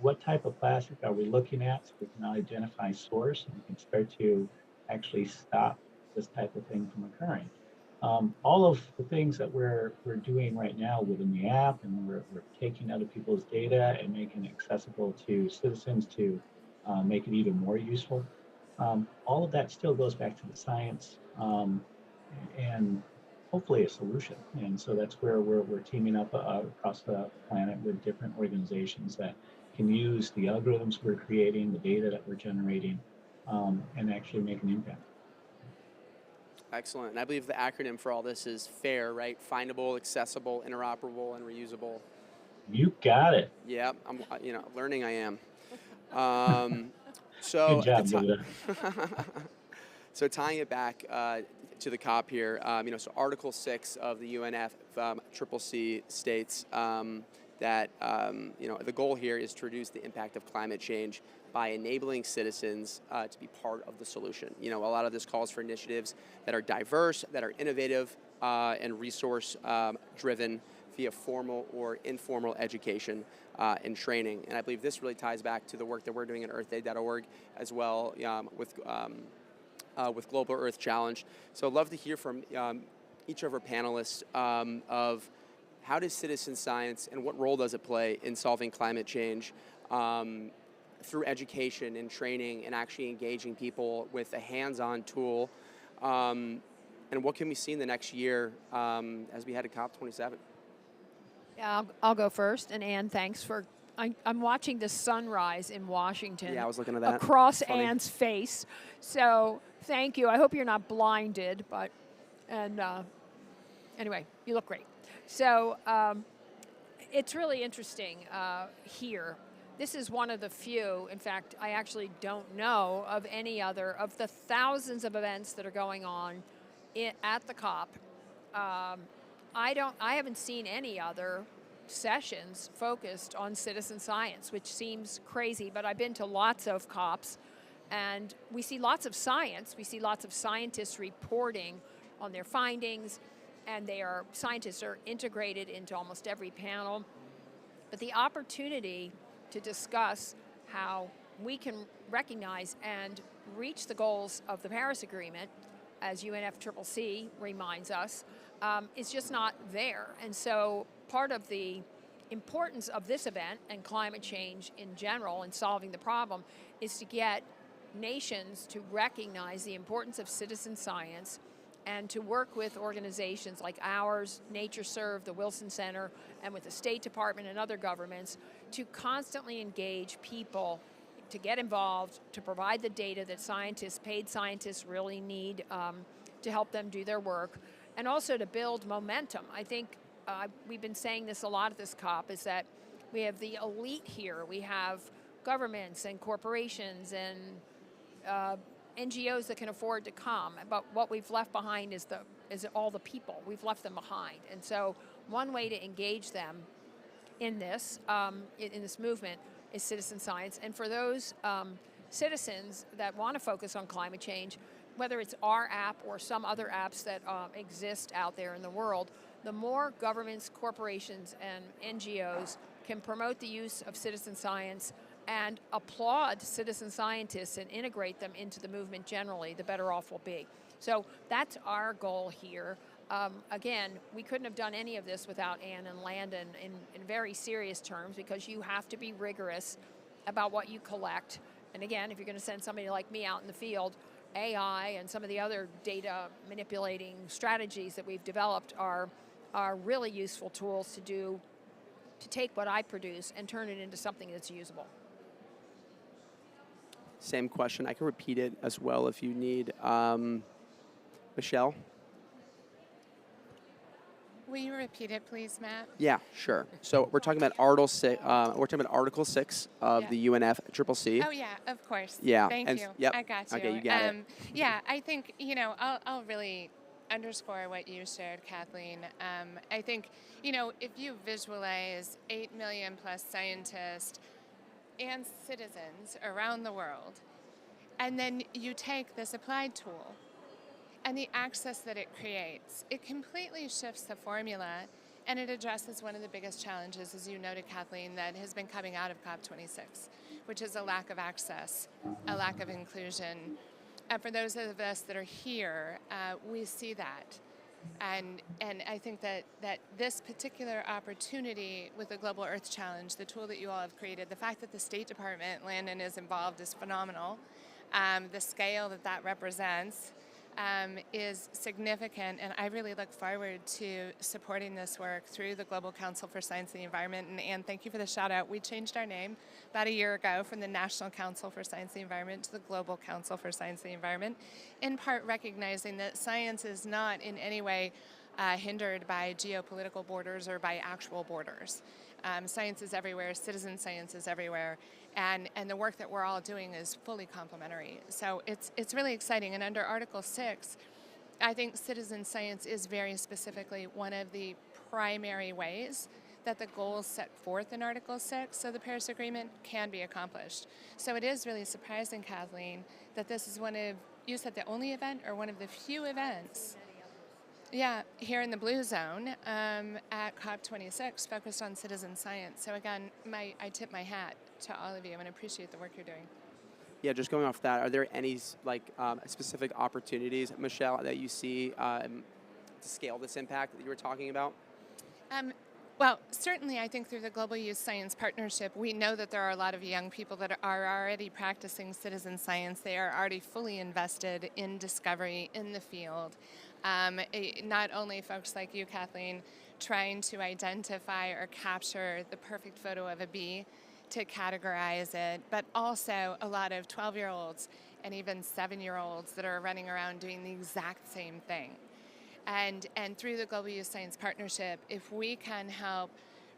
What type of plastic are we looking at? So we can identify source and we can start to actually stop this type of thing from occurring. All of the things that we're doing right now within the app, and we're taking other people's data and making it accessible to citizens to make it even more useful. All of that still goes back to the science and hopefully a solution. And so that's where we're teaming up across the planet with different organizations that can use the algorithms we're creating, the data that we're generating, and actually make an impact. Excellent. And I believe the acronym for all this is FAIR, right? Findable, accessible, interoperable, and reusable. You got it. Yeah, I'm learning I am. So Good job, Luda. So tying it back to the COP here, so Article 6 of the UNFCCC states that the goal here is to reduce the impact of climate change by enabling citizens to be part of the solution. A lot of this calls for initiatives that are diverse, that are innovative, and resource driven via formal or informal education and training. And I believe this really ties back to the work that we're doing at earthday.org as well with Global Earth Challenge. So I'd love to hear from each of our panelists of how does citizen science and what role does it play in solving climate change through education and training and actually engaging people with a hands-on tool, and what can we see in the next year as we head to COP27? Yeah, I'll go first. And Ann, thanks for. I'm watching the sunrise in Washington. Yeah, I was looking at that. Across Ann's face. So thank you. I hope you're not blinded, but anyway, you look great. So it's really interesting here. This is one of the few, in fact, I actually don't know of any other, of the thousands of events that are going on at the COP. I haven't seen any other sessions focused on citizen science, which seems crazy, but I've been to lots of COPs, and we see lots of science. We see lots of scientists reporting on their findings, and scientists are integrated into almost every panel. But the opportunity to discuss how we can recognize and reach the goals of the Paris Agreement, as UNFCCC reminds us, is just not there. And so part of the importance of this event and climate change in general and solving the problem is to get nations to recognize the importance of citizen science and to work with organizations like ours, NatureServe, the Wilson Center, and with the State Department and other governments to constantly engage people to get involved, to provide the data that paid scientists really need to help them do their work, and also to build momentum. I think we've been saying this a lot at this COP, is that we have the elite here. We have governments and corporations and NGOs that can afford to come, but what we've left behind is all the people. We've left them behind. And so one way to engage them in this movement is citizen science. And for those citizens that want to focus on climate change, whether it's our app or some other apps that exist out there in the world, the more governments, corporations, and NGOs can promote the use of citizen science and applaud citizen scientists and integrate them into the movement generally, the better off we'll be. So that's our goal here. Again, we couldn't have done any of this without Ann and Landon in very serious terms, because you have to be rigorous about what you collect. And again, if you're going to send somebody like me out in the field, AI and some of the other data manipulating strategies that we've developed are really useful tools to take what I produce and turn it into something that's usable. Same question. I can repeat it as well if you need. Michelle? Will you repeat it, please, Matt? Yeah, sure. So we're talking about Article 6. We're talking about Article 6 of the UNFCCC. Oh yeah, of course. Yeah. Thank you. Yep. I got you. Okay, you got it. Yeah, I think I'll really underscore what you shared, Kathleen. I think if you visualize 8 million plus scientists and citizens around the world, and then you take this applied tool and the access that it creates, it completely shifts the formula, and it addresses one of the biggest challenges, as you noted, Kathleen, that has been coming out of COP26, which is a lack of access, a lack of inclusion. And for those of us that are here, we see that. And I think that this particular opportunity with the Global Earth Challenge, the tool that you all have created, the fact that the State Department, Landon, is involved is phenomenal. The scale that represents, is significant, and I really look forward to supporting this work through the Global Council for Science and the Environment. And Anne, thank you for the shout out. We changed our name about a year ago from the National Council for Science and the Environment to the Global Council for Science and the Environment, in part recognizing that science is not in any way hindered by geopolitical borders or by actual borders. Science is everywhere, citizen science is everywhere, and the work that we're all doing is fully complementary. So it's really exciting. And under Article 6, I think citizen science is very specifically one of the primary ways that the goals set forth in Article 6 of the Paris Agreement can be accomplished. So it is really surprising, Kathleen, that this is one of, you said the only event or one of the few events, yeah, here in the Blue Zone at COP26 focused on citizen science. So again, I tip my hat to all of you and appreciate the work you're doing. Yeah, just going off that, are there any specific opportunities, Michelle, that you see to scale this impact that you were talking about? Well, certainly I think through the Global Youth Science Partnership, we know that there are a lot of young people that are already practicing citizen science. They are already fully invested in discovery in the field. Not only folks like you, Kathleen, trying to identify or capture the perfect photo of a bee to categorize it, but also a lot of 12-year-olds and even 7-year-olds that are running around doing the exact same thing. And through the Global Youth Science Partnership, if we can help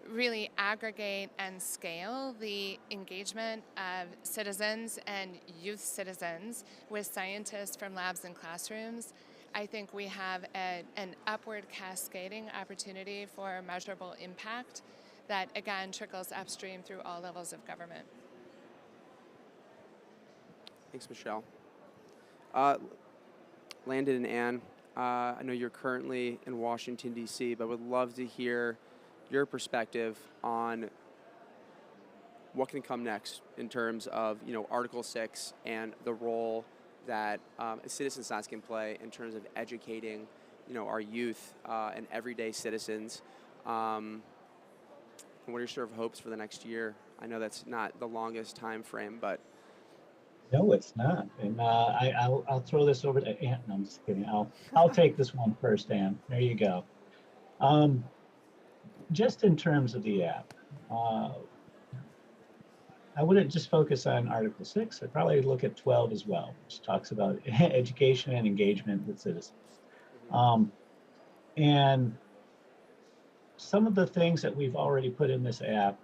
really aggregate and scale the engagement of citizens and youth citizens with scientists from labs and classrooms, I think we have an upward cascading opportunity for measurable impact that, again, trickles upstream through all levels of government. Thanks, Michelle. Landon and Anne, I know you're currently in Washington, D.C., but would love to hear your perspective on what can come next in terms of, Article 6 and the role that citizen science can play in terms of educating, our youth and everyday citizens. And what are your sort of hopes for the next year? I know that's not the longest time frame, but No, it's not. And I'll throw this over to Ann. No, I'm just kidding. I'll take this one first, Ann. There you go. Just in terms of the app, I wouldn't just focus on Article 6. I'd probably look at 12 as well, which talks about education and engagement with citizens. And some of the things that we've already put in this app,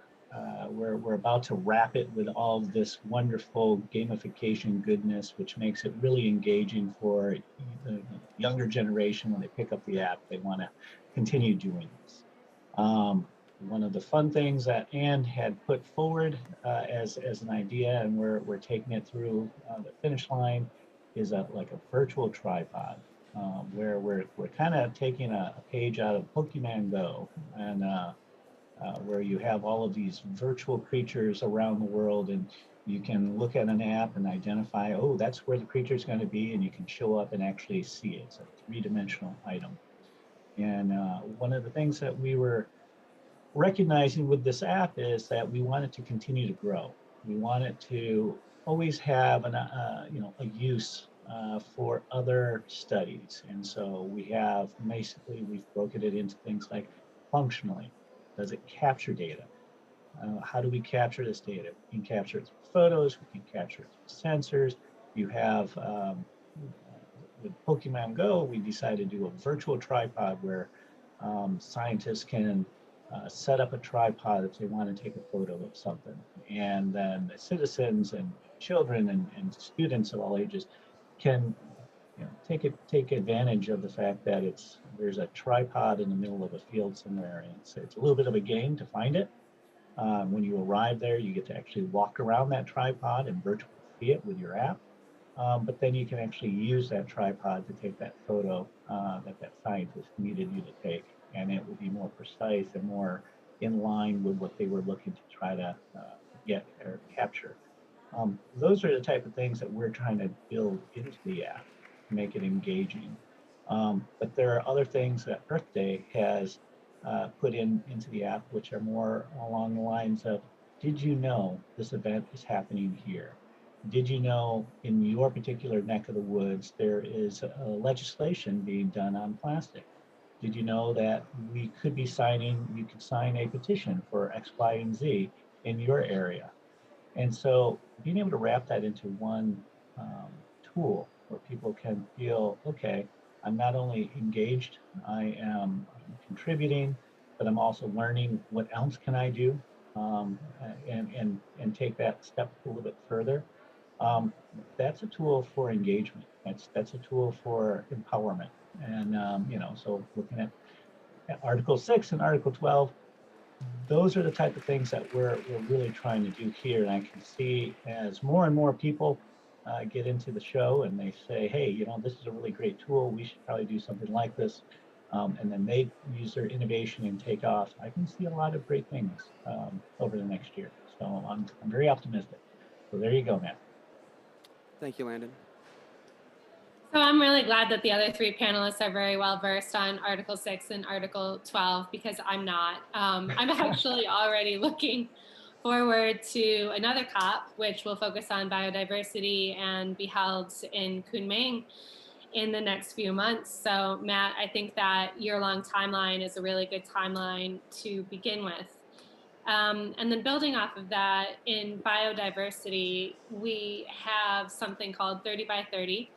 we're about to wrap it with all of this wonderful gamification goodness, which makes it really engaging for the younger generation. When they pick up the app, they want to continue doing this. One of the fun things that Anne had put forward as an idea, and we're taking it through the finish line, is like a virtual tripod, where we're kind of taking a page out of Pokemon Go, and where you have all of these virtual creatures around the world, and you can look at an app and identify, oh, that's where the creature is going to be, and you can show up and actually see it. It's a three-dimensional item. And one of the things that we were recognizing with this app is that we want it to continue to grow. We want it to always have a use for other studies. And so we've broken it into things like functionally. Does it capture data? How do we capture this data? We can capture it through photos, we can capture it through sensors. You have, with Pokemon Go, we decided to do a virtual tripod where scientists can set up a tripod if they want to take a photo of something. And then the citizens and children and students of all ages can take advantage of the fact that there's a tripod in the middle of a field somewhere, and it's a little bit of a game to find it. When you arrive there, you get to actually walk around that tripod and virtually see it with your app. But then you can actually use that tripod to take that photo that scientist needed you to take, and it will be more precise and more in line with what they were looking to try to get or capture. Those are the type of things that we're trying to build into the app to make it engaging. But there are other things that Earth Day has put into the app, which are more along the lines of, did you know this event is happening here? Did you know in your particular neck of the woods, there is legislation being done on plastic? Did you know that you could sign a petition for X, Y, and Z in your area? And so being able to wrap that into one um, tool where people can feel, okay, I'm not only engaged, I am contributing, but I'm also learning what else can I do, and take that step a little bit further. Um, that's a tool for engagement. That's a tool for empowerment. And so looking at Article 6 and Article 12, those are the type of things that we're really trying to do here. And I can see as more and more people get into the show and they say, hey, this is a really great tool. We should probably do something like this. And then they use their innovation and take off. I can see a lot of great things over the next year. So I'm very optimistic. So there you go, Matt. Thank you, Landon. So I'm really glad that the other three panelists are very well versed on Article 6 and Article 12 because I'm not. I'm actually already looking forward to another COP, which will focus on biodiversity and be held in Kunming in the next few months. So Matt, I think that year-long timeline is a really good timeline to begin with. And then building off of that, in biodiversity, we have something called 30 by 30,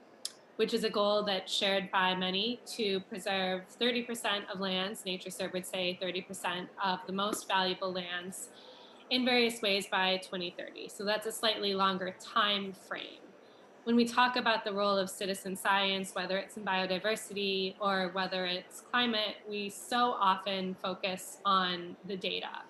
which is a goal that's shared by many to preserve 30% of lands, NatureServe would say 30% of the most valuable lands in various ways by 2030. So that's a slightly longer time frame. When we talk about the role of citizen science, whether it's in biodiversity or whether it's climate, we so often focus on the data.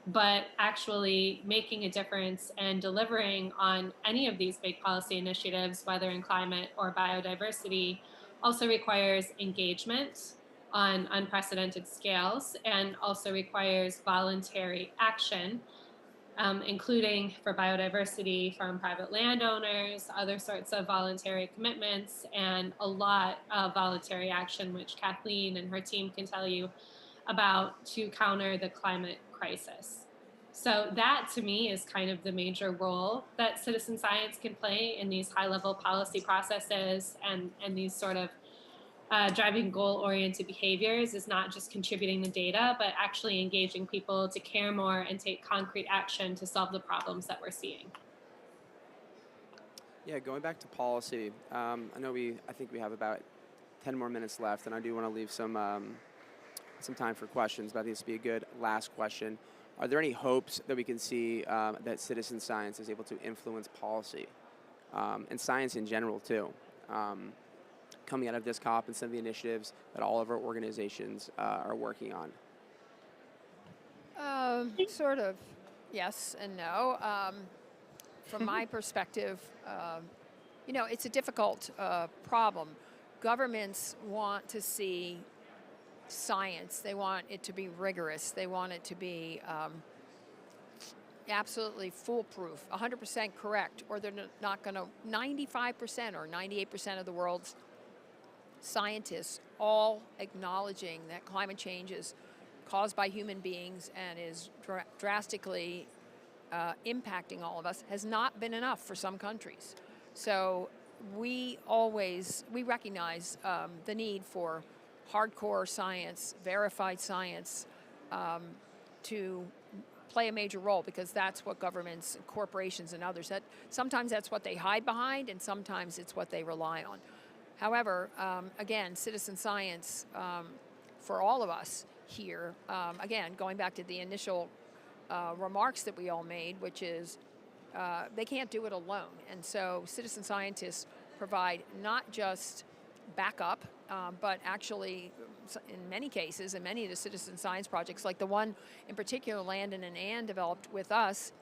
But actually making a difference and delivering on any of these big policy initiatives, whether in climate or biodiversity, also requires engagement on unprecedented scales and also requires voluntary action, including for biodiversity from private landowners, other sorts of voluntary commitments, and a lot of voluntary action, which Kathleen and her team can tell you about to counter the climate crisis. So that to me is kind of the major role that citizen science can play in these high-level policy processes and these sort of driving goal-oriented behaviors, is not just contributing the data, but actually engaging people to care more and take concrete action to solve the problems that we're seeing. Yeah, going back to policy, I think we have about 10 more minutes left, and I do want to leave some time for questions, but I think this would be a good last question. Are there any hopes that we can see that citizen science is able to influence policy and science in general too, coming out of this COP and some of the initiatives that all of our organizations are working on? Sort of yes and no. From my perspective, it's a difficult problem. Governments want to see science. They want it to be rigorous. They want it to be absolutely foolproof, 100% correct, or they're not going to. 95% or 98% of the world's scientists all acknowledging that climate change is caused by human beings and is drastically impacting all of us has not been enough for some countries. So we recognize the need for hardcore science, verified science, to play a major role, because that's what governments, corporations, and others, sometimes that's what they hide behind, and sometimes it's what they rely on. However, again, citizen science for all of us here, again, going back to the initial remarks that we all made, which is they can't do it alone. And so citizen scientists provide not just backup, but actually, in many cases, in many of the citizen science projects, like the one in particular Landon and Ann developed with us,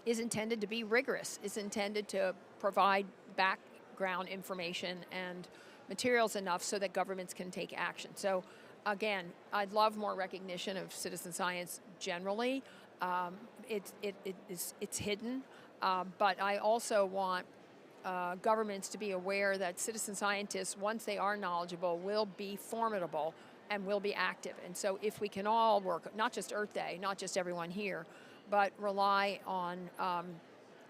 is intended to be rigorous, is intended to provide background information and materials enough so that governments can take action. So again, I'd love more recognition of citizen science generally. It's hidden, but I also want governments to be aware that citizen scientists, once they are knowledgeable, will be formidable and will be active. And so if we can all work, not just Earth Day, not just everyone here, but rely on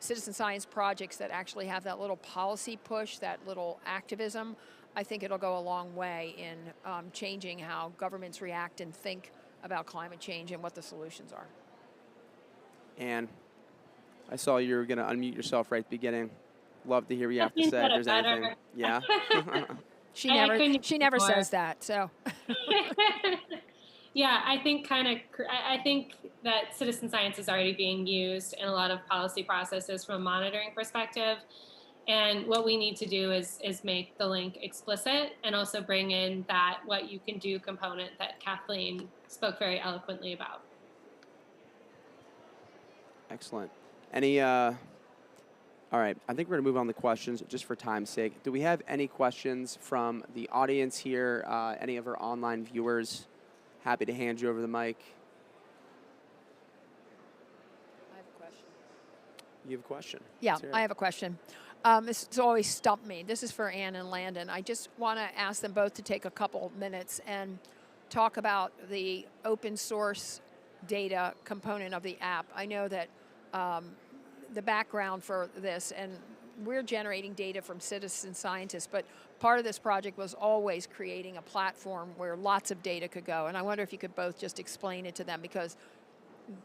citizen science projects that actually have that little policy push, that little activism, I think it'll go a long way in changing how governments react and think about climate change and what the solutions are. And I saw you were going to unmute yourself right at the beginning. Love to hear what you have to Kathleen say said if it there's better. anything. Yeah. She I never couldn't she agree never more. says that. So Yeah, I think I think that citizen science is already being used in a lot of policy processes from a monitoring perspective. And what we need to do is make the link explicit and also bring in that what you can do component that Kathleen spoke very eloquently about. Excellent. Any, all right, I think we're going to move on to questions just for time's sake. Do we have any questions from the audience here, any of our online viewers? Happy to hand you over the mic. I have a question. You have a question? Yeah, Let's hear it. I have a question. This has always stumped me. This is for Ann and Landon. I just want to ask them both to take a couple minutes and talk about the open source data component of the app. I know that the background for this, and we're generating data from citizen scientists, but part of this project was always creating a platform where lots of data could go. And I wonder if you could both just explain it to them, because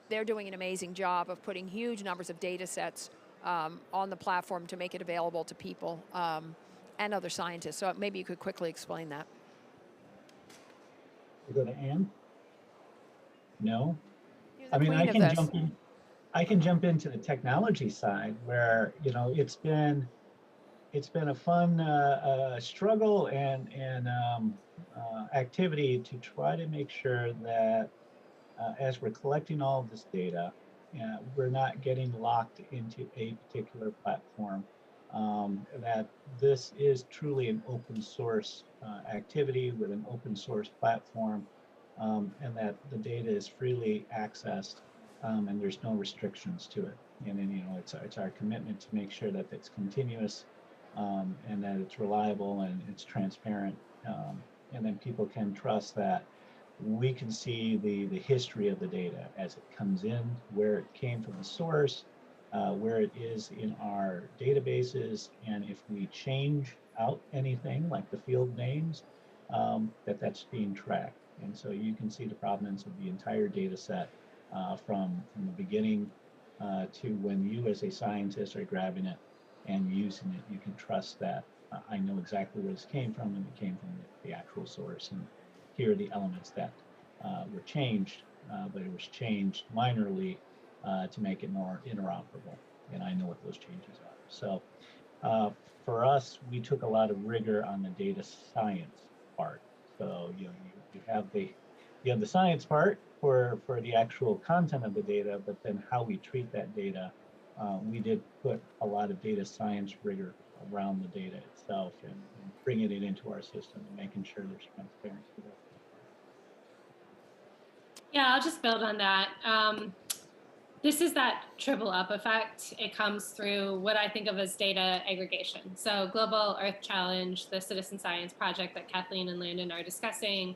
they're doing an amazing job of putting huge numbers of data sets on the platform to make it available to people and other scientists. So maybe you could quickly explain that. We go to Anne? No? You're the I mean, queen I of can this. jump in. I can jump into the technology side where, you know, it's been a fun struggle and activity to try to make sure that as we're collecting all of this data, we're not getting locked into a particular platform. That this is truly an open source activity with an open source platform, and that the data is freely accessed, and there's no restrictions to it. And then, you know, it's our commitment to make sure that it's continuous, and that it's reliable and it's transparent, and then people can trust that we can see the history of the data as it comes in, where it came from the source, where it is in our databases, and if we change out anything like the field names, that's being tracked. And so you can see the provenance of the entire data set from the beginning to when you as a scientist are grabbing it and using it. You can trust that I know exactly where this came from, and it came from the actual source. And here are the elements that were changed, but it was changed minorly to make it more interoperable. And I know what those changes are. So for us, we took a lot of rigor on the data science part. So you know, you have the science part for the actual content of the data, but then how we treat that data, we did put a lot of data science rigor around the data itself and bringing it into our system and making sure there's transparency there. Yeah, I'll just build on that. This is that triple up effect. It comes through what I think of as data aggregation. So Global Earth Challenge, the citizen science project that Kathleen and Landon are discussing,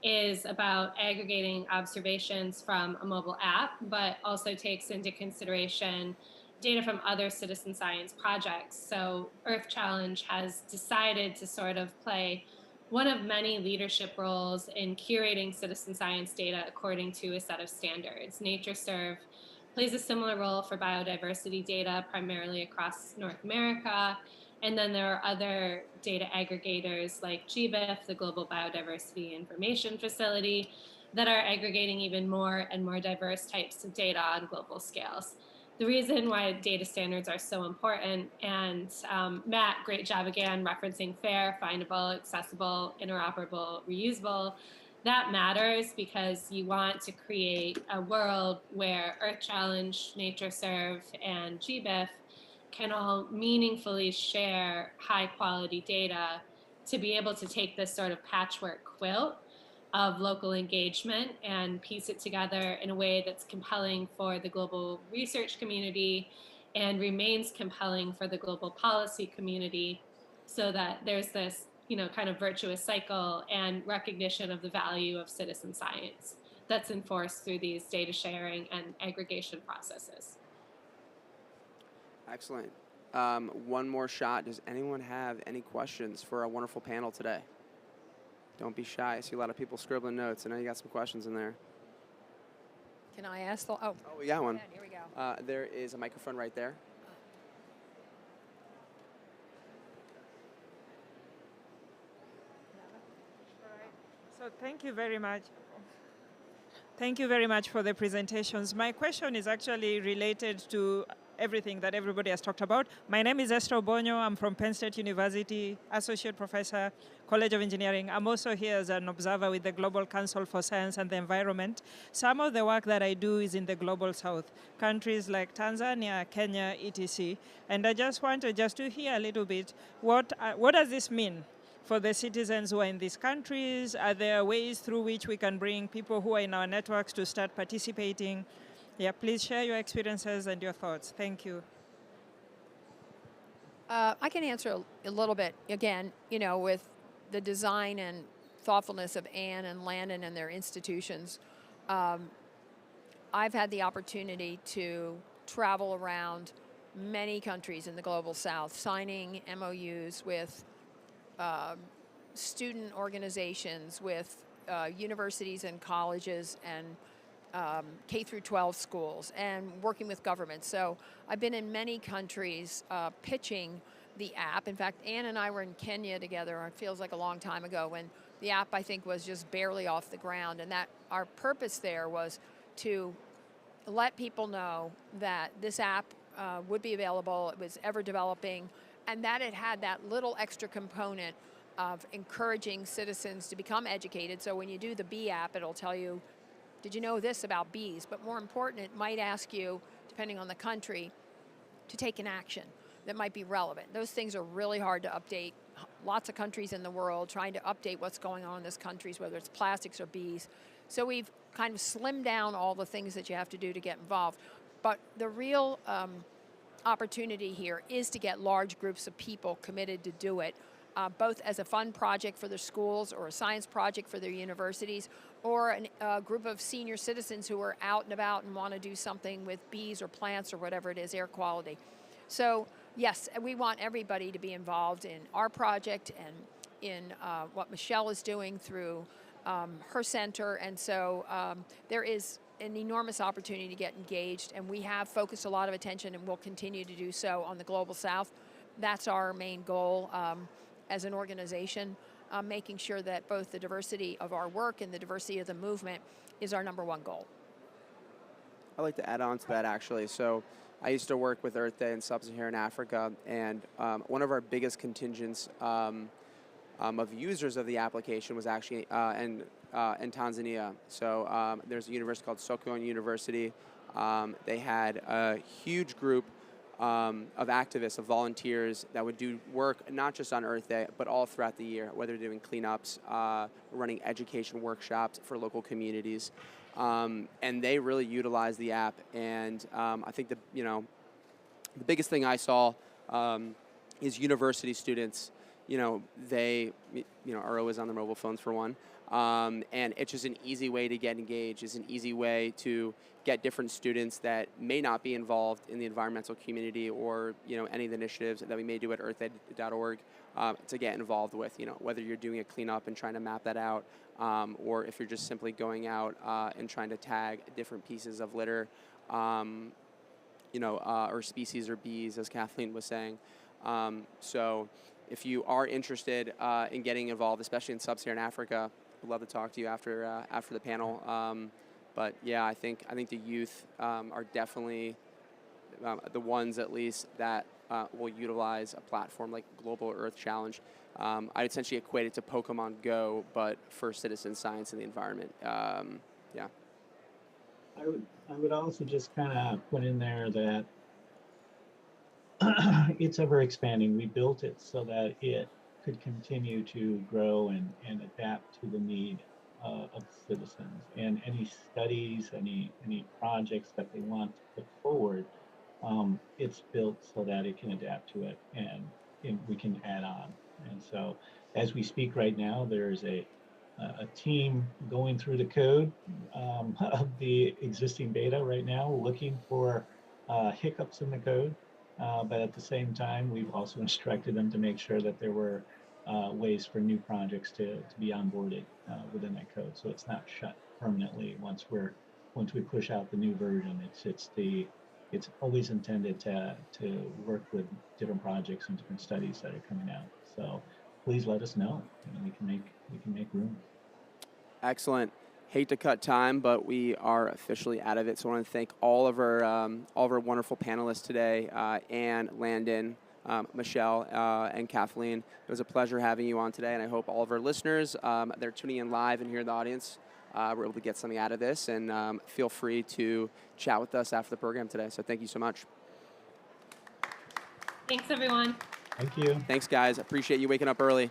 is about aggregating observations from a mobile app, but also takes into consideration data from other citizen science projects. So Earth Challenge has decided to sort of play one of many leadership roles in curating citizen science data according to a set of standards. NatureServe plays a similar role for biodiversity data, primarily across North America. And then there are other data aggregators like GBIF, the Global Biodiversity Information Facility, that are aggregating even more and more diverse types of data on global scales. The reason why data standards are so important, and Matt, great job again referencing fair, findable, accessible, interoperable, reusable. That matters because you want to create a world where Earth Challenge, NatureServe, and GBIF can all meaningfully share high quality data to be able to take this sort of patchwork quilt of local engagement and piece it together in a way that's compelling for the global research community and remains compelling for the global policy community, so that there's this, you know, kind of virtuous cycle and recognition of the value of citizen science that's enforced through these data sharing and aggregation processes. Excellent. One more shot. Does anyone have any questions for our wonderful panel today? Don't be shy. I see a lot of people scribbling notes. I know you got some questions in there. Can I ask the? Oh, we got one. Here we go. There is a microphone right there. So thank you very much. Thank you very much for the presentations. My question is actually related to everything that everybody has talked about. My name is Esther Bonyo. I'm from Penn State University, Associate Professor, College of Engineering. I'm also here as an observer with the Global Council for Science and the Environment. Some of the work that I do is in the Global South, countries like Tanzania, Kenya, etc. And I just wanted to hear a little bit, what does this mean for the citizens who are in these countries? Are there ways through which we can bring people who are in our networks to start participating? Yeah, please share your experiences and your thoughts. Thank you. I can answer a little bit. Again, with the design and thoughtfulness of Anne and Landon and their institutions, I've had the opportunity to travel around many countries in the Global South, signing MOUs with student organizations, with universities and colleges and K through 12 schools, and working with governments. So I've been in many countries pitching the app. In fact, Anne and I were in Kenya together. It feels like a long time ago, when the app, I think, was just barely off the ground. And that our purpose there was to let people know that this app would be available. It was ever developing, and that it had that little extra component of encouraging citizens to become educated. So when you do the bee app, it'll tell you, did you know this about bees? But more important, it might ask you, depending on the country, to take an action that might be relevant. Those things are really hard to update. Lots of countries in the world trying to update what's going on in those countries, whether it's plastics or bees. So we've kind of slimmed down all the things that you have to do to get involved. But the real opportunity here is to get large groups of people committed to do it, both as a fun project for their schools or a science project for their universities, or a group of senior citizens who are out and about and want to do something with bees or plants or whatever it is, air quality. So yes, we want everybody to be involved in our project and in what Michelle is doing through her center. And so there is an enormous opportunity to get engaged, and we have focused a lot of attention and will continue to do so on the Global South. That's our main goal as an organization, making sure that both the diversity of our work and the diversity of the movement is our number one goal. I'd like to add on to that, actually. So I used to work with Earth Day in Sub-Saharan Africa, and one of our biggest contingents of users of the application was actually in Tanzania. So there's a university called Sokoine University. They had a huge group of activists, of volunteers that would do work not just on Earth Day, but all throughout the year, whether doing cleanups, running education workshops for local communities. And they really utilized the app. And I think the biggest thing I saw is university students. They are always on their mobile phones for one. And it's just an easy way to get engaged. It's an easy way to get different students that may not be involved in the environmental community or any of the initiatives that we may do at earthday.org to get involved with. Whether you're doing a cleanup and trying to map that out, or if you're just simply going out and trying to tag different pieces of litter, or species or bees, as Kathleen was saying. So if you are interested in getting involved, especially in Sub-Saharan Africa, I'd love to talk to you after the panel. But yeah, I think the youth are definitely the ones, at least, that will utilize a platform like Global Earth Challenge. I essentially equate it to Pokemon Go, but for citizen science and the environment. Yeah. I would also just kind of put in there that it's ever expanding. We built it so that it could continue to grow and adapt to the need of citizens. And any studies, any projects that they want to put forward, it's built so that it can adapt to it and we can add on. And so as we speak right now, there's a team going through the code of the existing beta right now, looking for hiccups in the code But at the same time, we've also instructed them to make sure that there were ways for new projects to be onboarded within that code, so it's not shut permanently once we push out the new version. It's always intended to work with different projects and different studies that are coming out. So please let us know, and we can make room. Excellent. Hate to cut time, but we are officially out of it. So I want to thank all of our wonderful panelists today, Anne, Landon, Michelle, and Kathleen. It was a pleasure having you on today, and I hope all of our listeners that are tuning in live and here in the audience were able to get something out of this, and feel free to chat with us after the program today. So thank you so much. Thanks, everyone. Thank you. Thanks, guys. Appreciate you waking up early.